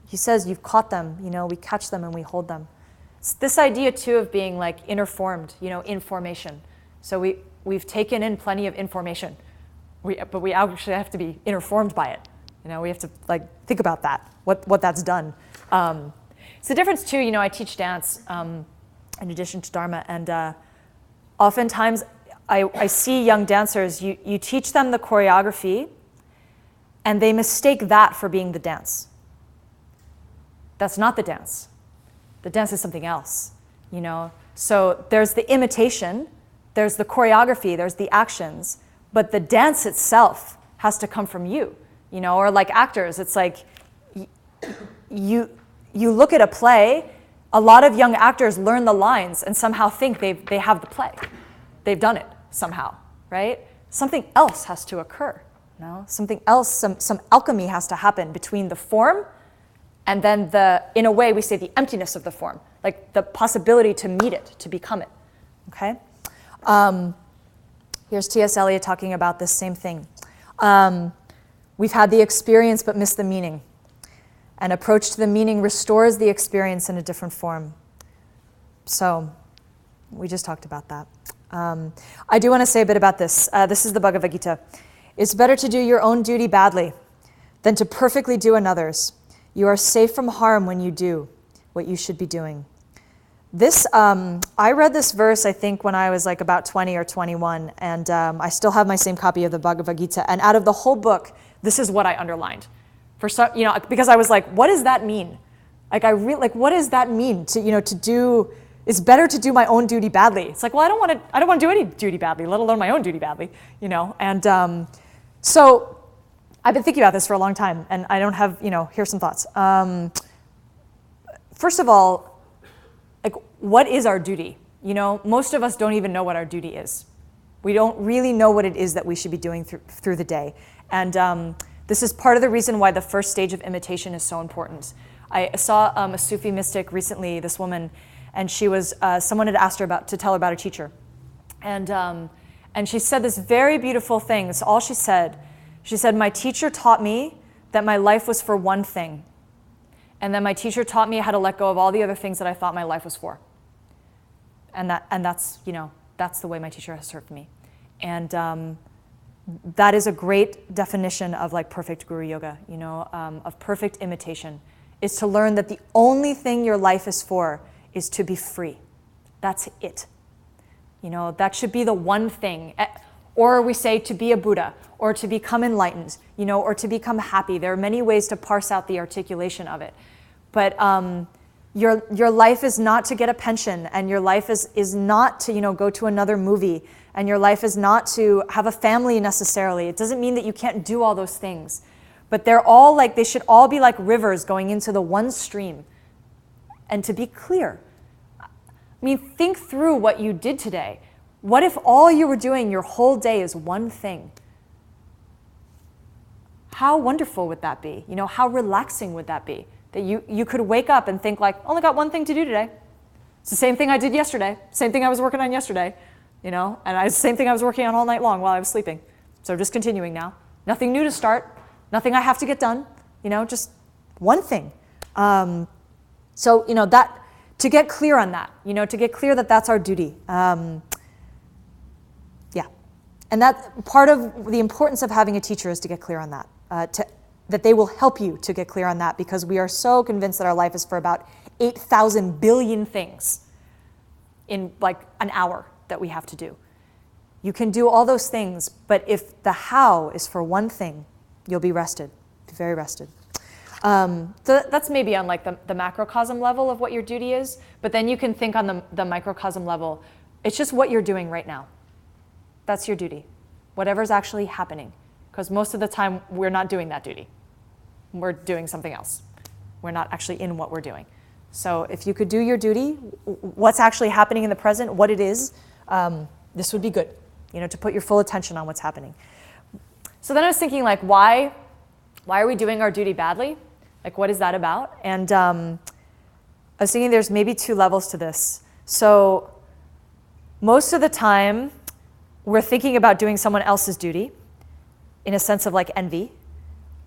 He says you've caught them, we catch them and we hold them. It's this idea too of being like inner formed, information. So we've taken in plenty of information, but we actually have to be inner formed by it. We have to think about that, what that's done. It's the difference too, I teach dance in addition to Dharma, and oftentimes I see young dancers, you teach them the choreography and they mistake that for being the dance. That's not the dance. The dance is something else, So there's the imitation, there's the choreography, there's the actions, but the dance itself has to come from you, or like actors, it's like you look at a play, a lot of young actors learn the lines and somehow think they have the play. They've done it somehow, right? Something else has to occur, something else, some alchemy has to happen between the form and then in a way we say the emptiness of the form, like the possibility to meet it, to become it, okay? Here's T.S. Eliot talking about this same thing. We've had the experience but missed the meaning. An approach to the meaning restores the experience in a different form. So we just talked about that. I do want to say a bit about this. This is the Bhagavad Gita. It's better to do your own duty badly than to perfectly do another's. You are safe from harm when you do what you should be doing. This, I read this verse, I think, when I was like about 20 or 21, and I still have my same copy of the Bhagavad Gita. And out of the whole book, this is what I underlined. For some, because I was like, what does that mean? What does that mean to do? It's better to do my own duty badly. It's like, well, I don't want to do any duty badly, let alone my own duty badly, And so I've been thinking about this for a long time, and I don't have, here's some thoughts. First of all, what is our duty? Most of us don't even know what our duty is. We don't really know what it is that we should be doing through the day. And this is part of the reason why the first stage of imitation is so important. I saw a Sufi mystic recently, this woman, and she was, someone had asked her to tell her about a teacher. And she said this very beautiful thing. That's all she said. She said, my teacher taught me that my life was for one thing. And then my teacher taught me how to let go of all the other things that I thought my life was for. And that's, that's the way my teacher has served me. And that is a great definition of perfect guru yoga, of perfect imitation, is to learn that the only thing your life is for is to be free. That's it. That should be the one thing. Or we say to be a Buddha, or to become enlightened, or to become happy. There are many ways to parse out the articulation of it. But your life is not to get a pension, and your life is not to go to another movie, and your life is not to have a family necessarily. It doesn't mean that you can't do all those things. But they're all they should all be like rivers going into the one stream. And to be clear, think through what you did today. What if all you were doing your whole day is one thing? How wonderful would that be? How relaxing would that be? That you could wake up and think only got one thing to do today. It's the same thing I did yesterday. Same thing I was working on yesterday. And same thing I was working on all night long while I was sleeping. So just continuing now. Nothing new to start. Nothing I have to get done. Just one thing. So that to get clear on that. To get clear that that's our duty. And that part of the importance of having a teacher is to get clear on that. That they will help you to get clear on that, because we are so convinced that our life is for about 8,000 billion things in an hour that we have to do. You can do all those things, but if the how is for one thing, you'll be rested, be very rested. So that's maybe on like the macrocosm level of what your duty is, but then you can think on the microcosm level, it's just what you're doing right now. That's your duty, whatever's actually happening. Because most of the time, we're not doing that duty. We're doing something else. We're not actually in what we're doing. So if you could do your duty, what's actually happening in the present, what it is, this would be good, to put your full attention on what's happening. So then I was thinking, like, why are we doing our duty badly? Like, what is that about? And I was thinking there's maybe 2 levels to this. So most of the time, we're thinking about doing someone else's duty in a sense of like envy,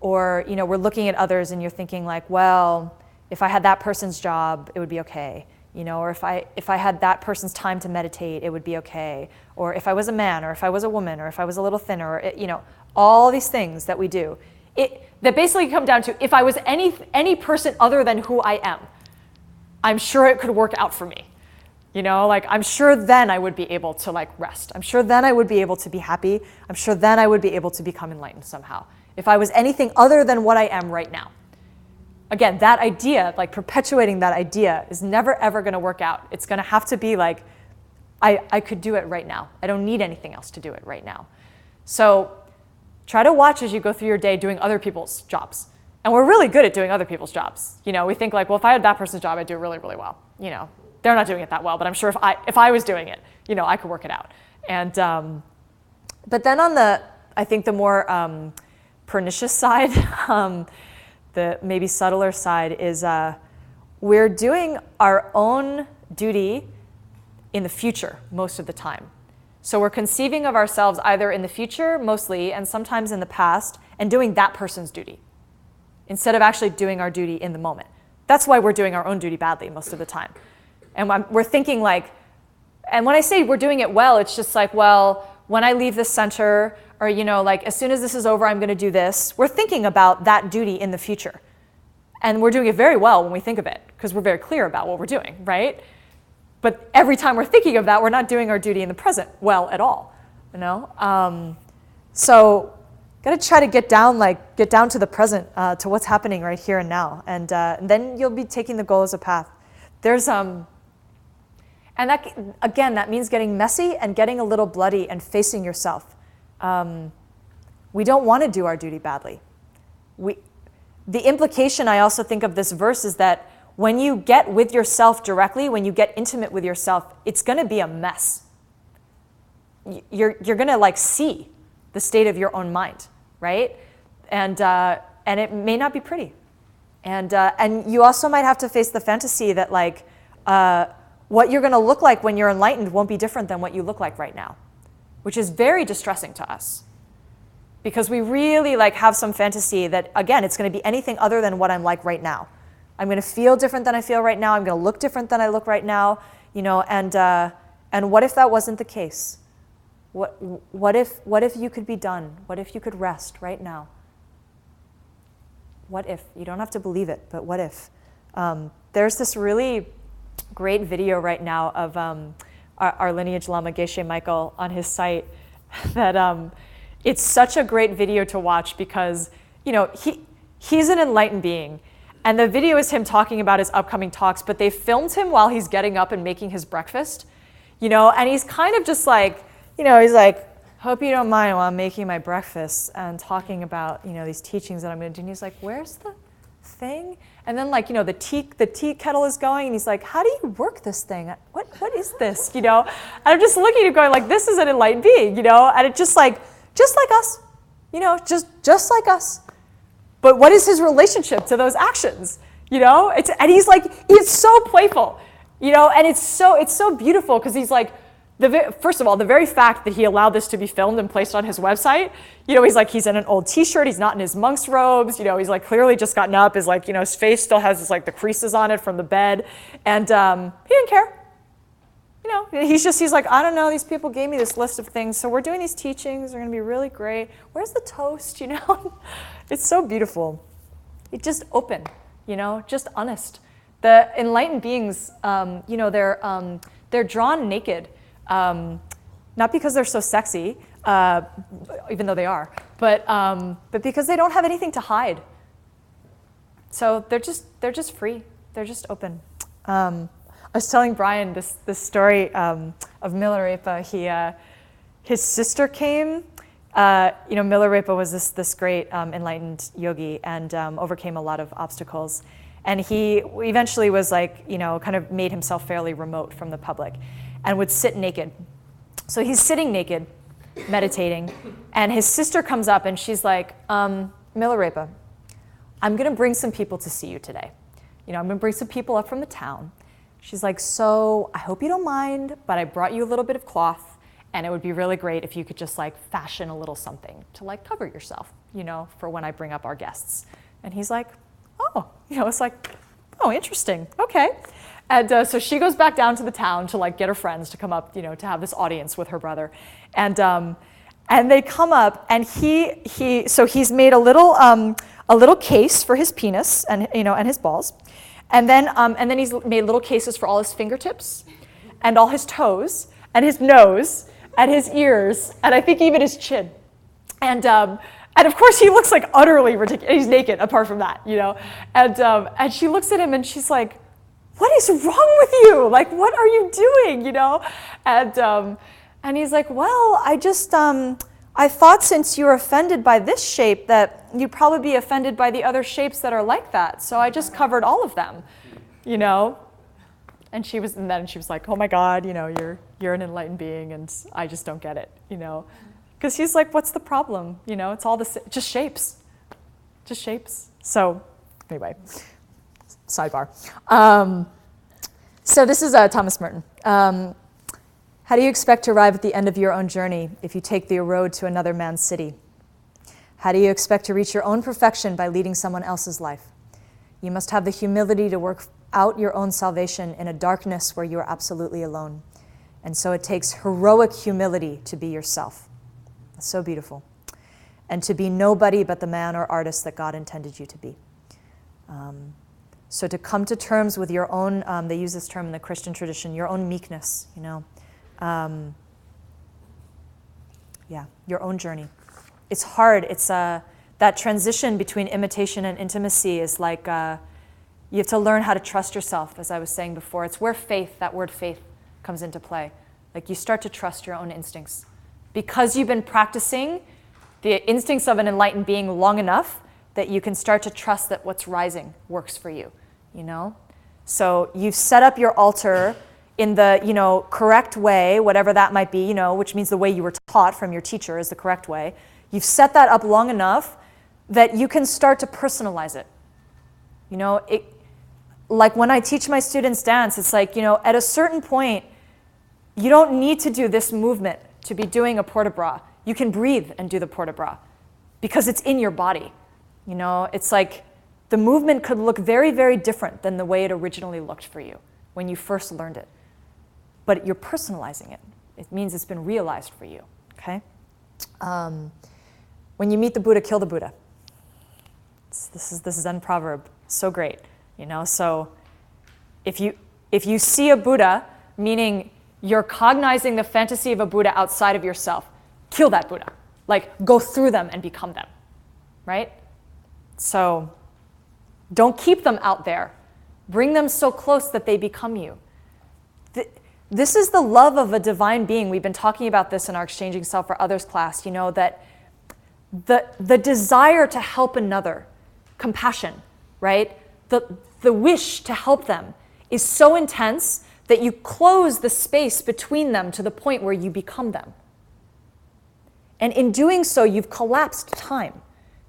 or we're looking at others and you're thinking like, well, if I had that person's job, it would be okay, or if I had that person's time to meditate, it would be okay, or if I was a man, or if I was a woman, or if I was a little thinner, or all these things that we do, that basically come down to if I was any person other than who I am, I'm sure it could work out for me. Like I'm sure then I would be able to like rest. I'm sure then I would be able to be happy. I'm sure then I would be able to become enlightened somehow. If I was anything other than what I am right now. Again, that idea, like perpetuating that idea is never ever going to work out. It's going to have to be like, I could do it right now. I don't need anything else to do it right now. So try to watch as you go through your day doing other people's jobs. And we're really good at doing other people's jobs. We think like, well, if I had that person's job, I'd do it really, really well. They're not doing it that well, but I'm sure if I was doing it, I could work it out. And but then on I think the more pernicious side, the maybe subtler side is we're doing our own duty in the future most of the time. So we're conceiving of ourselves either in the future mostly and sometimes in the past and doing that person's duty instead of actually doing our duty in the moment. That's why we're doing our own duty badly most of the time. And we're thinking like, and when I say we're doing it well, it's just like, well, when I leave this center, or like as soon as this is over, I'm going to do this. We're thinking about that duty in the future. And we're doing it very well when we think of it, because we're very clear about what we're doing, right? But every time we're thinking of that, we're not doing our duty in the present well at all, So got to try to get down to the present, to what's happening right here and now. And then you'll be taking the goal as a path. There's and that, again, that means getting messy and getting a little bloody and facing yourself. We don't want to do our duty badly. The implication I also think of this verse is that when you get with yourself directly, when you get intimate with yourself, it's going to be a mess. You're going to like see the state of your own mind, right? And it may not be pretty. And you also might have to face the fantasy that like what you're going to look like when you're enlightened won't be different than what you look like right now, which is very distressing to us. Because we really like have some fantasy that, again, it's going to be anything other than what I'm like right now. I'm going to feel different than I feel right now. I'm going to look different than I look right now. And what if that wasn't the case? What if you could be done? What if you could rest right now? What if? You don't have to believe it, but what if? There's this really great video right now of our lineage Lama Geshe Michael on his site that it's such a great video to watch because he's an enlightened being, and the video is him talking about his upcoming talks, but they filmed him while he's getting up and making his breakfast, and he's kind of just like, he's like, hope you don't mind while I'm making my breakfast and talking about, these teachings that I'm going to do. And he's like, where's the thing? And then the tea kettle is going, and he's like, how do you work this thing? What is this? And I'm just looking at him going like, this is an enlightened being, and it's just like us, just like us. But what is his relationship to those actions? And he's like, he's so playful, and it's so beautiful because he's like, first of all, the very fact that he allowed this to be filmed and placed on his website, he's like, he's in an old t-shirt, he's not in his monk's robes, he's like clearly just gotten up, his like, his face still has like the creases on it from the bed, and he didn't care. He's like, I don't know, these people gave me this list of things, so we're doing these teachings, they're gonna be really great. Where's the toast, It's so beautiful. It's just open, just honest. The enlightened beings, they're drawn naked, not because they're so sexy, even though they are, but because they don't have anything to hide. So they're just free. They're just open. I was telling Brian this story of Milarepa. His sister came. Milarepa was this great enlightened yogi and overcame a lot of obstacles. And he eventually was kind of made himself fairly remote from the public and would sit naked. So he's sitting naked, meditating, and his sister comes up and she's like, Milarepa, I'm gonna bring some people to see you today. I'm gonna bring some people up from the town. She's like, so I hope you don't mind, but I brought you a little bit of cloth, and it would be really great if you could just fashion a little something to cover yourself, for when I bring up our guests. And he's like, oh, it's like, oh, interesting, okay. And so she goes back down to the town to get her friends to come up, to have this audience with her brother. And they come up, and he's made a little case for his penis and and his balls, and then he's made little cases for all his fingertips, and all his toes, and his nose, and his ears, and I think even his chin, and of course he looks utterly ridiculous. He's naked apart from that, and she looks at him and she's like, what is wrong with you? What are you doing? And he's like, well, I thought since you were offended by this shape that you'd probably be offended by the other shapes that are like that. So I just covered all of them, And she was like, oh my God, you're an enlightened being and I just don't get it, Because he's like, what's the problem? It's all just shapes. So anyway, sidebar. So this is Thomas Merton. How do you expect to arrive at the end of your own journey if you take the road to another man's city? How do you expect to reach your own perfection by leading someone else's life? You must have the humility to work out your own salvation in a darkness where you are absolutely alone. And so it takes heroic humility to be yourself. That's so beautiful. And to be nobody but the man or artist that God intended you to be. So to come to terms with your own, they use this term in the Christian tradition, your own meekness, your own journey. It's hard. It's that transition between imitation and intimacy is you have to learn how to trust yourself, as I was saying before. It's where that word faith comes into play. You start to trust your own instincts. Because you've been practicing the instincts of an enlightened being long enough that you can start to trust that what's rising works for you, So you've set up your altar in the, correct way, whatever that might be, which means the way you were taught from your teacher is the correct way. You've set that up long enough that you can start to personalize it. When I teach my students dance, it's at a certain point, you don't need to do this movement to be doing a port de bras. You can breathe and do the port de bras because it's in your body. It's the movement could look very, very different than the way it originally looked for you when you first learned it. But you're personalizing it. It means it's been realized for you, okay? When you meet the Buddha, kill the Buddha. This is Zen proverb, so great, So if you see a Buddha, meaning you're cognizing the fantasy of a Buddha outside of yourself, kill that Buddha. Go through them and become them, right? So don't keep them out there. Bring them so close that they become you. This is the love of a divine being. We've been talking about this in our Exchanging Self for Others class, that the desire to help another, compassion, right? The wish to help them is so intense that you close the space between them to the point where you become them. And in doing so, you've collapsed time.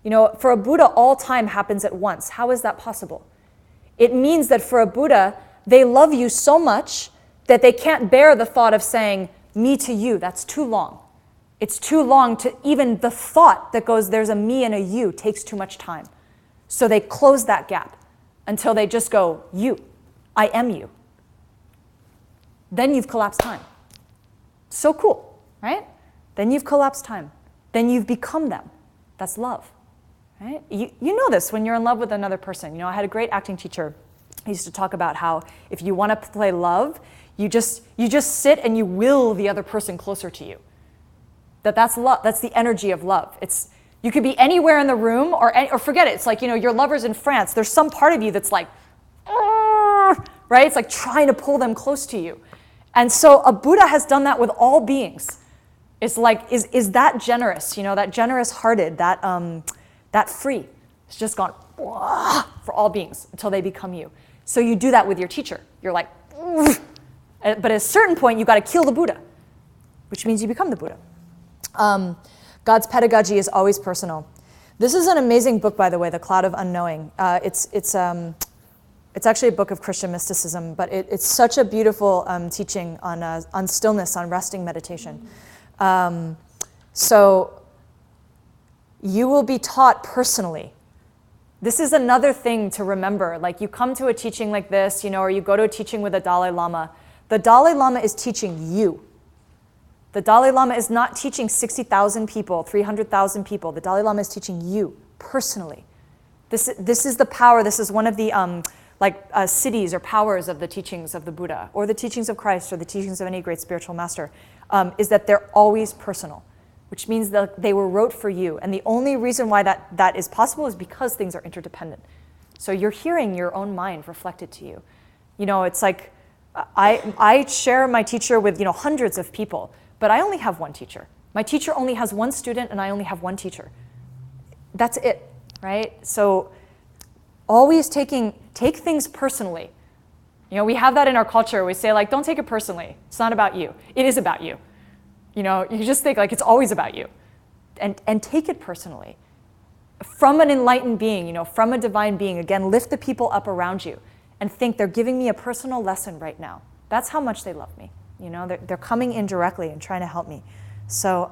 For a Buddha, all time happens at once. How is that possible? It means that for a Buddha, they love you so much that they can't bear the thought of saying, me to you. That's too long. It's too long to even the thought that goes, there's a me and a you takes too much time. So they close that gap until they just go, you, I am you. Then you've collapsed time. So cool, right? Then you've collapsed time. Then you've become them. That's love, right? You know this when you're in love with another person. I had a great acting teacher who used to talk about how if you want to play love, you just sit and you will the other person closer to you. That's love. That's the energy of love. It's You could be anywhere in the room, or forget it. It's like, your lover's in France. There's some part of you that's like, right? It's like trying to pull them close to you. And so a Buddha has done that with all beings. It's like, is that generous, that generous-hearted, that free. It's just gone for all beings until they become you. So you do that with your teacher. You're like, but at a certain point, you've got to kill the Buddha, which means you become the Buddha. God's pedagogy is always personal. This is an amazing book, by the way, The Cloud of Unknowing. It's actually a book of Christian mysticism, but it's such a beautiful teaching on stillness, on resting meditation. So you will be taught personally. This is another thing to remember. Like, you come to a teaching like this, or you go to a teaching with the Dalai Lama. The Dalai Lama is teaching you. The Dalai Lama is not teaching 60,000 people, 300,000 people. The Dalai Lama is teaching you personally. This is the power. This is one of the cities or powers of the teachings of the Buddha, or the teachings of Christ, or the teachings of any great spiritual master, is that they're always personal, which means that they were wrote for you. And the only reason why that is possible is because things are interdependent. So you're hearing your own mind reflected to you. It's like, I share my teacher with, hundreds of people, but I only have one teacher. My teacher only has one student, and I only have one teacher. That's it, right? So always take things personally. We have that in our culture. We say, like, don't take it personally. It's not about you. It is about you. You just think, like, it's always about you. And take it personally. From an enlightened being, from a divine being, again, lift the people up around you and think they're giving me a personal lesson right now. That's how much they love me. They're coming in directly and trying to help me. So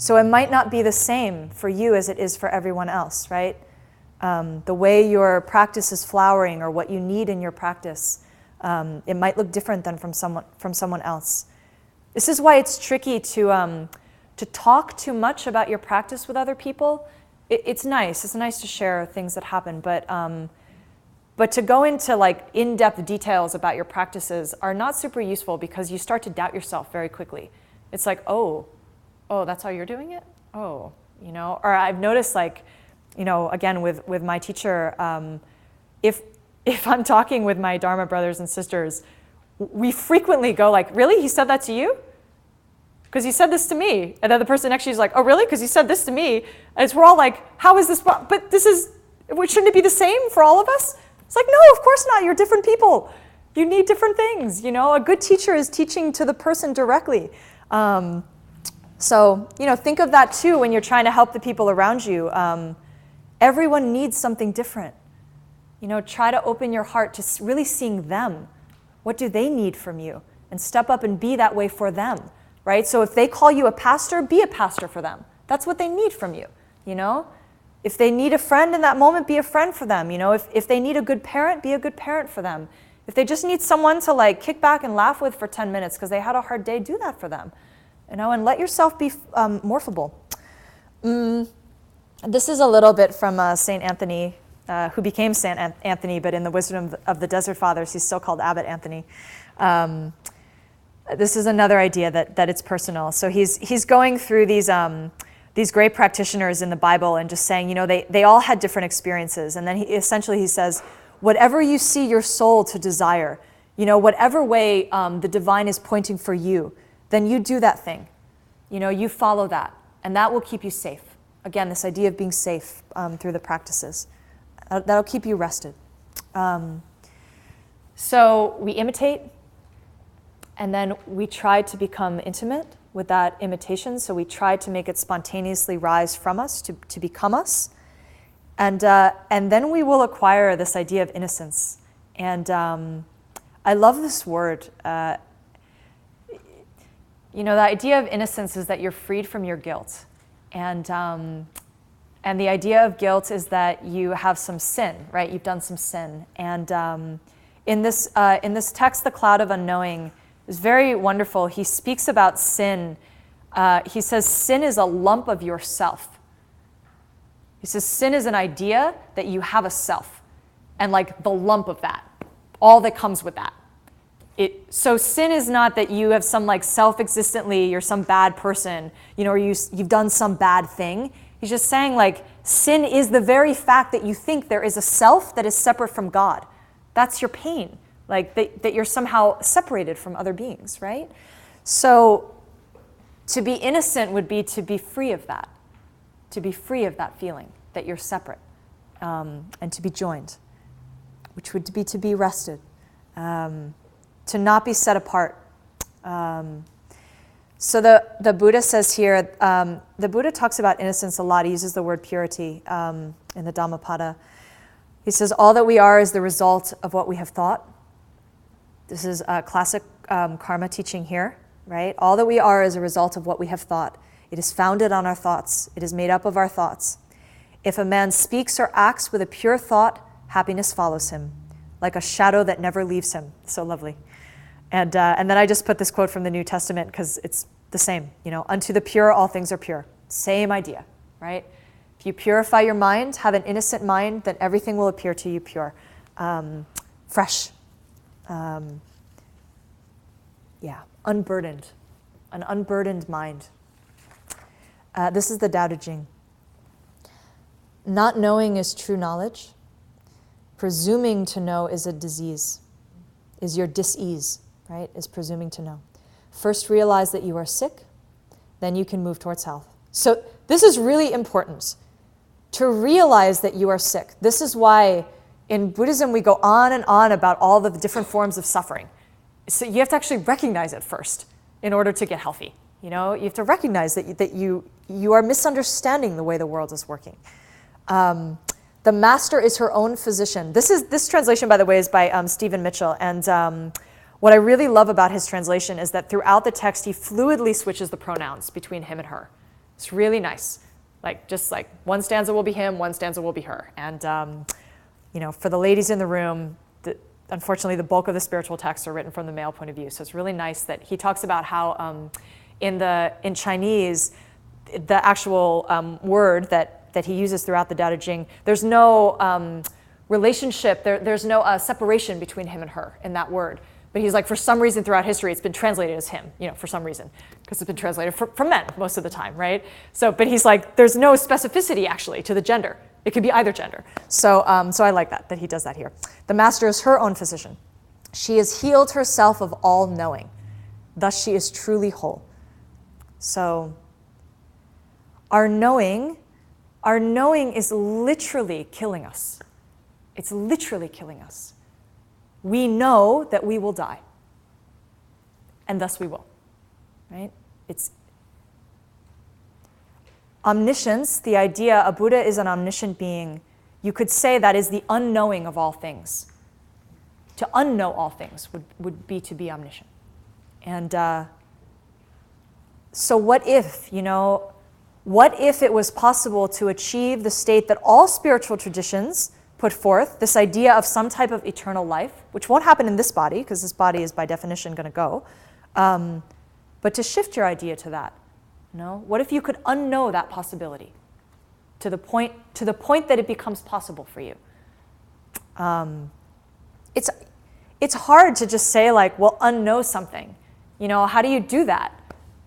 it might not be the same for you as it is for everyone else, right? The way your practice is flowering, or what you need in your practice, it might look different than from someone else. This is why it's tricky to talk too much about your practice with other people. It's nice. It's nice to share things that happen, but to go into like in-depth details about your practices are not super useful, because you start to doubt yourself very quickly. It's like, oh, that's how you're doing it? Oh, or I've noticed, like, again, with my teacher, if I'm talking with my Dharma brothers and sisters, we frequently go like, really? He said that to you? Because he said this to me. And then the person next to you is like, oh, really? Because he said this to me. And we're all like, how is this? But shouldn't it be the same for all of us? It's like, no, of course not. You're different people. You need different things. A good teacher is teaching to the person directly. So think of that too when you're trying to help the people around you. Everyone needs something different. Try to open your heart to really seeing them. What do they need from you? And step up and be that way for them, right? So if they call you a pastor, be a pastor for them. That's what they need from you, If they need a friend in that moment, be a friend for them. If they need a good parent, be a good parent for them. If they just need someone to like kick back and laugh with for 10 minutes because they had a hard day, do that for them. And let yourself be morphable. This is a little bit from St. Anthony, who became St. Anthony, but in the Wisdom of the Desert Fathers, he's still called Abbot Anthony. This is another idea that it's personal. So he's going through these great practitioners in the Bible and just saying, they all had different experiences. And then he says, whatever you see your soul to desire, whatever way the divine is pointing for you, then you do that thing. You follow that, and that will keep you safe. Again, this idea of being safe through the practices. That'll keep you rested. So we imitate, and then we try to become intimate with that imitation. So we try to make it spontaneously rise from us to become us. And then we will acquire this idea of innocence. And I love this word. The idea of innocence is that you're freed from your guilt. And the idea of guilt is that you have some sin, right? You've done some sin. And in this text, The Cloud of Unknowing, is very wonderful. He speaks about sin. He says sin is a lump of yourself. He says sin is an idea that you have a self, and like the lump of that, all that comes with that. So sin is not that you have some like self-existently, you're some bad person, or you've done some bad thing. He's just saying like sin is the very fact that you think there is a self that is separate from God. That's your pain, like that you're somehow separated from other beings, right? So to be innocent would be to be free of that, feeling that you're separate, and to be joined, which would be to be rested. To not be set apart. So the Buddha says here, the Buddha talks about innocence a lot. He uses the word purity in the Dhammapada. He says, all that we are is the result of what we have thought. This is a classic karma teaching here, right? All that we are is a result of what we have thought. It is founded on our thoughts. It is made up of our thoughts. If a man speaks or acts with a pure thought, happiness follows him, like a shadow that never leaves him. So lovely. And then I just put this quote from the New Testament because it's the same. Unto the pure, all things are pure. Same idea, right? If you purify your mind, have an innocent mind, then everything will appear to you pure, fresh, unburdened, an unburdened mind. This is the Tao Te Ching. Not knowing is true knowledge. Presuming to know is a disease, is your dis-ease, right? Is presuming to know. First realize that you are sick, then you can move towards health. So this is really important, to realize that you are sick. This is why in Buddhism we go on and on about all the different forms of suffering. So you have to actually recognize it first in order to get healthy. You have to recognize that you are misunderstanding the way the world is working. The master is her own physician. This translation, by the way, is by Stephen Mitchell. And what I really love about his translation is that throughout the text, he fluidly switches the pronouns between him and her. It's really nice. Just like one stanza will be him, one stanza will be her. And, for the ladies in the room, unfortunately, the bulk of the spiritual texts are written from the male point of view. So it's really nice that he talks about how in Chinese, the actual word that he uses throughout the Tao Te Ching, there's no relationship, there's no separation between him and her in that word. But he's like, for some reason throughout history, it's been translated as him, for some reason, because it's been translated from men most of the time, right? So, but he's like, there's no specificity actually to the gender. It could be either gender. So I like that he does that here. The master is her own physician. She has healed herself of all knowing. Thus she is truly whole. So our knowing is literally killing us. It's literally killing us. We know that we will die, and thus we will, right? It's omniscience, the idea a Buddha is an omniscient being. You could say that is the unknowing of all things. To unknow all things would be to be omniscient. And so what if it was possible to achieve the state that all spiritual traditions put forth, this idea of some type of eternal life, which won't happen in this body, because this body is by definition going to go, but to shift your idea to that. What if you could unknow that possibility to the point that it becomes possible for you? It's hard to just say unknow something. How do you do that?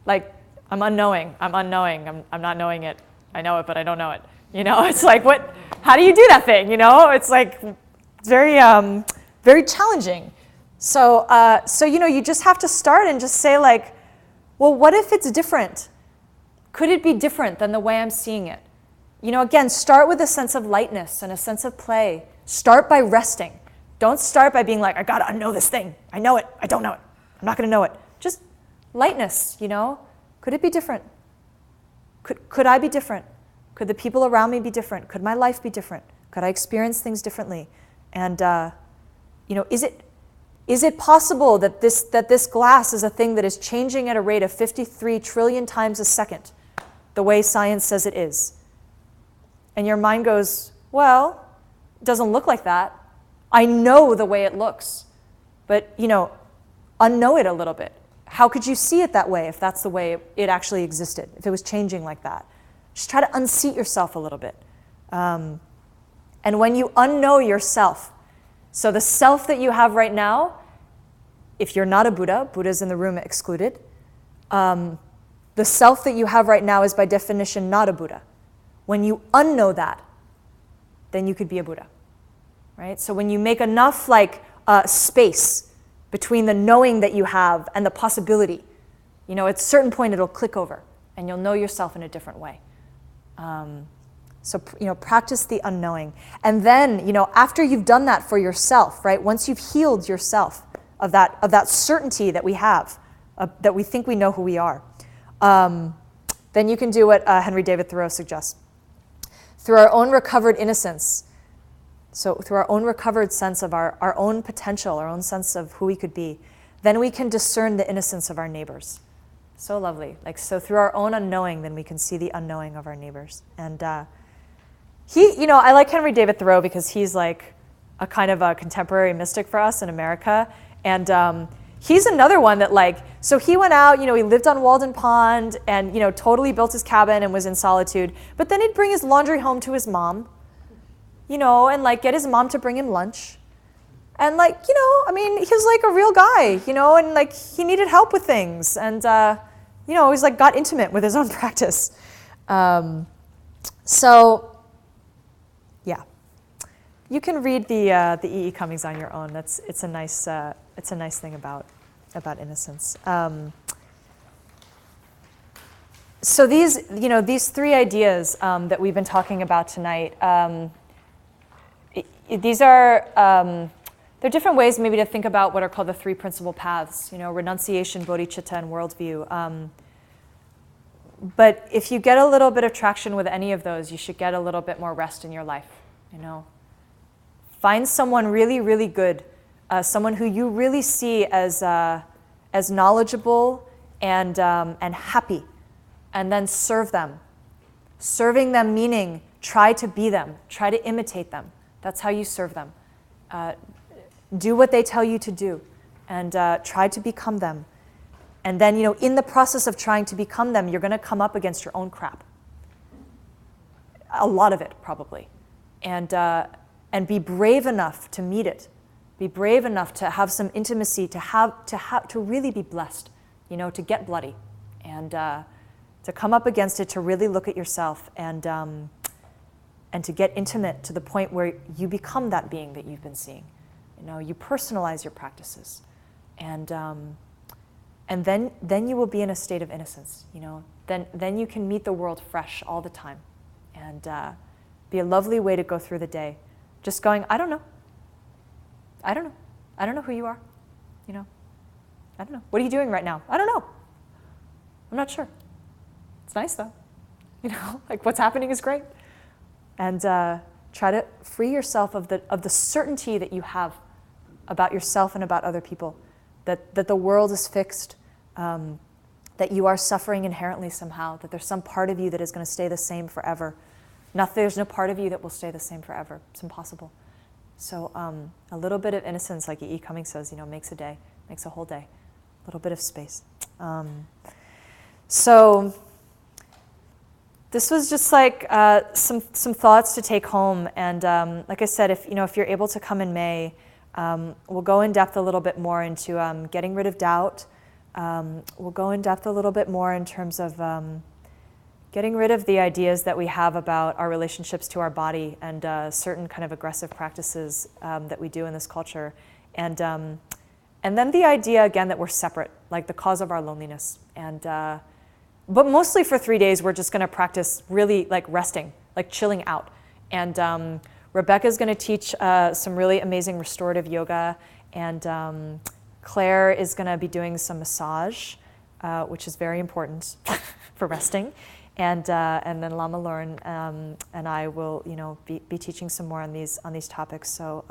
I'm unknowing, I'm not knowing it. I know it, but I don't know it. It's like, what? How do you do that thing? It's like very, very challenging. So you just have to start and just say well, what if it's different? Could it be different than the way I'm seeing it? Again, start with a sense of lightness and a sense of play. Start by resting. Don't start by being like, I gotta unknow this thing. I know it, I don't know it. I'm not gonna know it. Just lightness, Could it be different? Could I be different? Could the people around me be different? Could my life be different? Could I experience things differently? And is it possible that this glass is a thing that is changing at a rate of 53 trillion times a second, the way science says it is? And your mind goes, well, it doesn't look like that. I know the way it looks, but unknow it a little bit. How could you see it that way if that's the way it actually existed, if it was changing like that? Just try to unseat yourself a little bit. And when you unknow yourself, so the self that you have right now, if you're not a Buddha, Buddha's in the room excluded, the self that you have right now is by definition not a Buddha. When you unknow that, then you could be a Buddha, right? So when you make enough space between the knowing that you have and the possibility, at a certain point it'll click over and you'll know yourself in a different way. So practice the unknowing. And then, after you've done that for yourself, right? Once you've healed yourself of that certainty that we have, that we think we know who we are, then you can do what Henry David Thoreau suggests. Through our own recovered innocence, so through our own recovered sense of our own potential, our own sense of who we could be, then we can discern the innocence of our neighbors. So lovely. So through our own unknowing, then we can see the unknowing of our neighbors. And I like Henry David Thoreau because he's like a kind of a contemporary mystic for us in America. And he's another one that so he went out, he lived on Walden Pond and, totally built his cabin and was in solitude. But then he'd bring his laundry home to his mom, and get his mom to bring him lunch. And he was a real guy, and he needed help with things. And, he was got intimate with his own practice. So, yeah, you can read the E.E. Cummings on your own. It's a nice thing about innocence. So these three ideas that we've been talking about tonight, these are there are different ways maybe to think about what are called the three principal paths, renunciation, bodhicitta, and worldview. But if you get a little bit of traction with any of those, you should get a little bit more rest in your life. Find someone really, really good, someone who you really see as knowledgeable and happy, and then serve them. Serving them meaning try to be them, try to imitate them. That's how you serve them. Do what they tell you to do, and try to become them. And then, in the process of trying to become them, you're going to come up against your own crap. A lot of it, probably. And be brave enough to meet it. Be brave enough to have some intimacy, to really be blessed, to get bloody, and to come up against it, to really look at yourself, and to get intimate to the point where you become that being that you've been seeing. You personalize your practices, and then you will be in a state of innocence. Then you can meet the world fresh all the time, and be a lovely way to go through the day, just going, I don't know who you are, I don't know. What are you doing right now? I don't know. I'm not sure. It's nice though, what's happening is great, and try to free yourself of the certainty that you have about yourself and about other people, that the world is fixed, that you are suffering inherently somehow, that there's some part of you that is going to stay the same forever. There's no part of you that will stay the same forever. It's impossible. So a little bit of innocence, like E.E. Cummings says, makes a day, makes a whole day. A little bit of space. So this was just some thoughts to take home. And like I said, if you're able to come in May, we'll go in depth a little bit more into getting rid of doubt. We'll go in depth a little bit more in terms of getting rid of the ideas that we have about our relationships to our body and certain kind of aggressive practices that we do in this culture. And then the idea, again, that we're separate, like the cause of our loneliness. And but mostly for 3 days, we're just going to practice really resting, chilling out. And Rebecca's going to teach some really amazing restorative yoga, and Claire is going to be doing some massage, which is very important for resting, and then Lama Lauren and I will, be teaching some more on these topics. So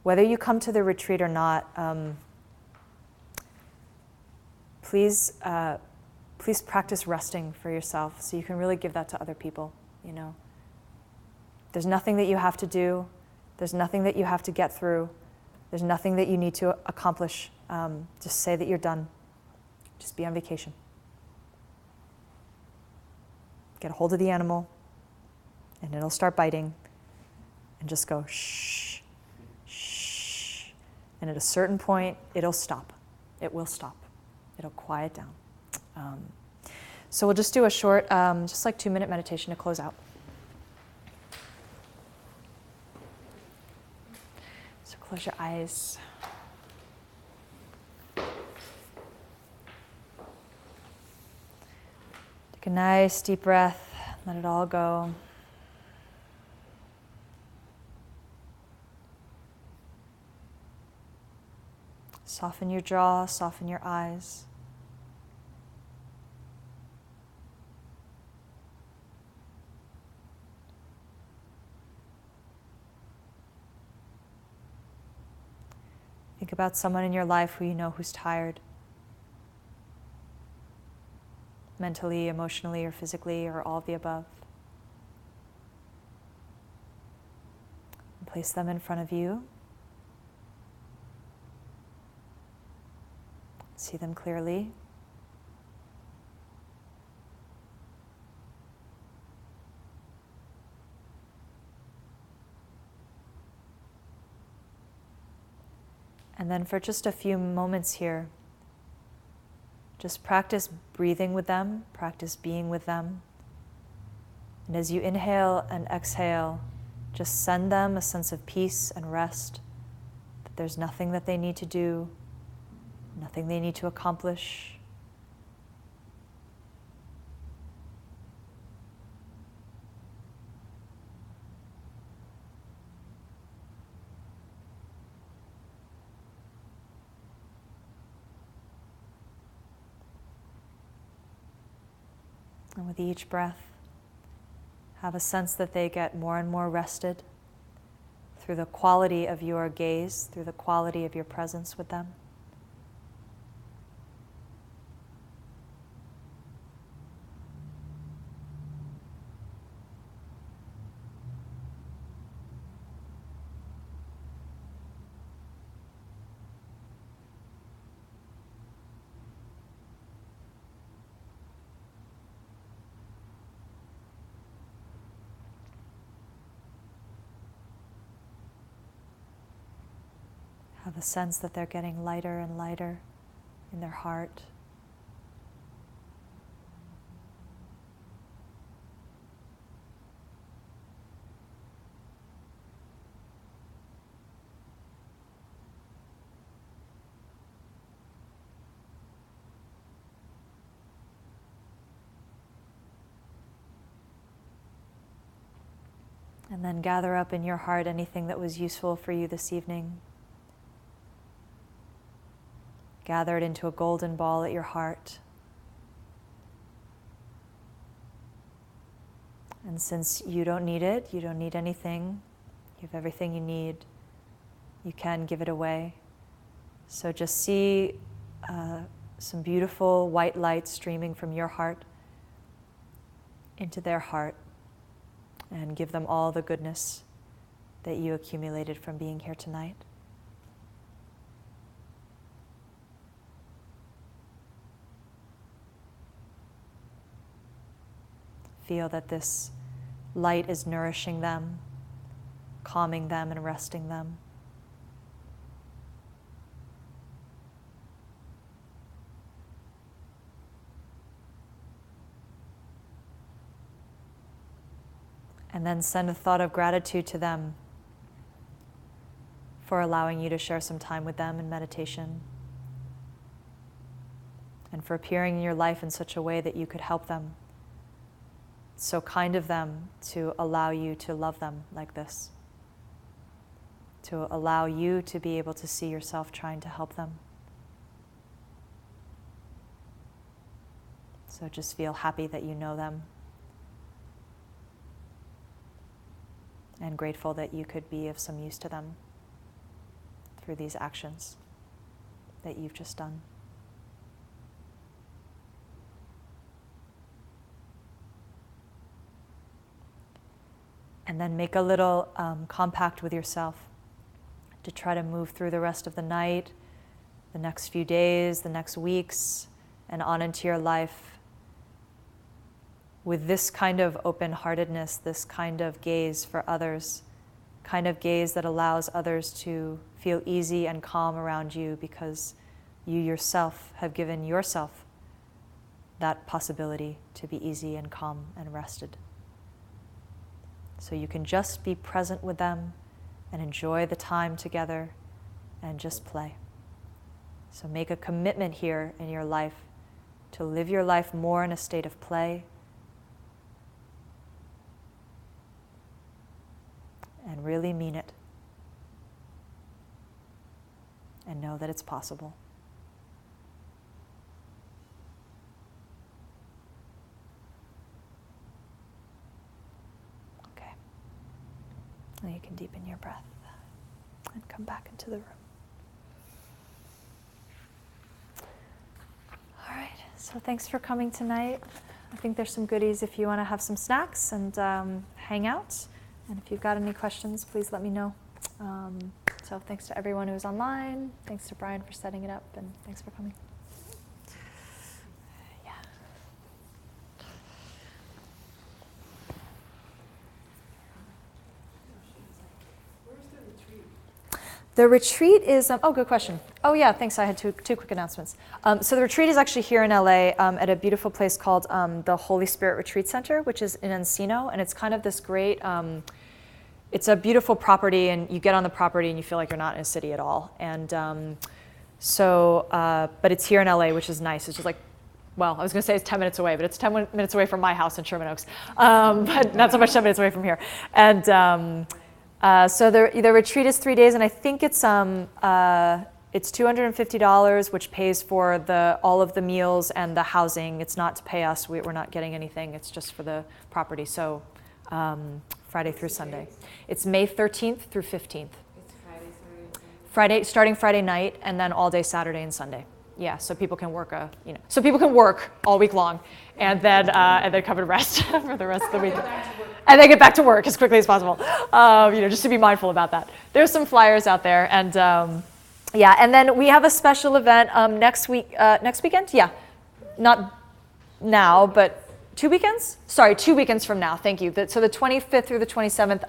whether you come to the retreat or not, please practice resting for yourself, so you can really give that to other people. There's nothing that you have to do. There's nothing that you have to get through. There's nothing that you need to accomplish. Just say that you're done. Just be on vacation. Get a hold of the animal, and it'll start biting. And just go, shh, shh. And at a certain point, it'll stop. It will stop. It'll quiet down. So we'll just do a short, just like 2-minute meditation to close out. So close your eyes. Take a nice deep breath. Let it all go. Soften your jaw, soften your eyes. Think about someone in your life who you know who's tired. Mentally, emotionally, or physically, or all of the above. And place them in front of you. See them clearly. And then for just a few moments here, just practice breathing with them, practice being with them. And as you inhale and exhale, just send them a sense of peace and rest, that there's nothing that they need to do, nothing they need to accomplish. And with each breath, have a sense that they get more and more rested through the quality of your gaze, through the quality of your presence with them. Have a sense that they're getting lighter and lighter in their heart. And then gather up in your heart anything that was useful for you this evening. Gather it into a golden ball at your heart. And since you don't need it, you don't need anything, you have everything you need, you can give it away. So just see some beautiful white light streaming from your heart into their heart, and give them all the goodness that you accumulated from being here tonight. Feel that this light is nourishing them, calming them, and resting them. And then send a thought of gratitude to them for allowing you to share some time with them in meditation, and for appearing in your life in such a way that you could help them. It's so kind of them to allow you to love them like this, to allow you to be able to see yourself trying to help them. So just feel happy that you know them, and grateful that you could be of some use to them through these actions that you've just done. And then make a little compact with yourself to try to move through the rest of the night, the next few days, the next weeks, and on into your life with this kind of open-heartedness, this kind of gaze for others, kind of gaze that allows others to feel easy and calm around you because you yourself have given yourself that possibility to be easy and calm and rested. So you can just be present with them and enjoy the time together and just play. So make a commitment here in your life to live your life more in a state of play and really mean it and know that it's possible. Okay. Now you can deepen your breath and come back into the room. All right, so thanks for coming tonight. I think there's some goodies if you want to have some snacks and hang out. And if you've got any questions, please let me know. So thanks to everyone who's online. Thanks to Brian for setting it up, and thanks for coming. Yeah. The retreat is, oh, good question. Oh yeah, thanks, I had two quick announcements. So the retreat is actually here in LA at a beautiful place called the Holy Spirit Retreat Center, which is in Encino, and it's kind of this great, it's a beautiful property, and you get on the property and you feel like you're not in a city at all. And but it's here in LA, which is nice. It's just like, well, I was gonna say it's 10 minutes away, but it's 10 minutes away from my house in Sherman Oaks, but not so much 10 minutes away from here. And so the retreat is 3 days, and I think it's $250, which pays for all of the meals and the housing. It's not to pay us. We're not getting anything. It's just for the property. So Friday through Sunday. It's May 13th through 15th. It's Friday, Starting Friday night, and then all day Saturday and Sunday. Yeah, so people can work so people can work all week long, and then come and rest for the rest of the week. And then get back to work as quickly as possible. Just to be mindful about that. There's some flyers out there, and and then we have a special event next weekend. Yeah, not now, but 2 weekends. Sorry, 2 weekends from now. Thank you. So the 25th through the 27th.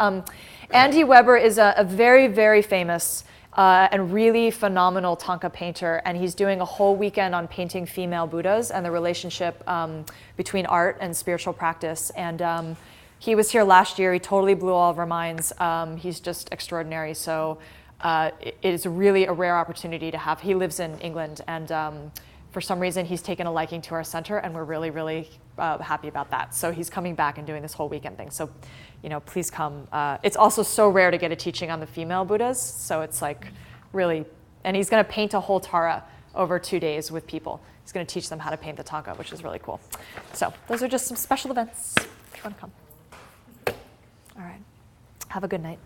Andy Weber is a very, very famous and really phenomenal Thangka painter, and he's doing a whole weekend on painting female Buddhas and the relationship between art and spiritual practice. And he was here last year. He totally blew all of our minds. He's just extraordinary. So it is really a rare opportunity to have. He lives in England, and for some reason he's taken a liking to our center, and we're really, really happy about that. So he's coming back and doing this whole weekend thing. So, please come. It's also so rare to get a teaching on the female Buddhas. So it's like really, and he's going to paint a whole Tara over 2 days with people. He's going to teach them how to paint the Thangka, which is really cool. So those are just some special events if you want to come. All right. Have a good night.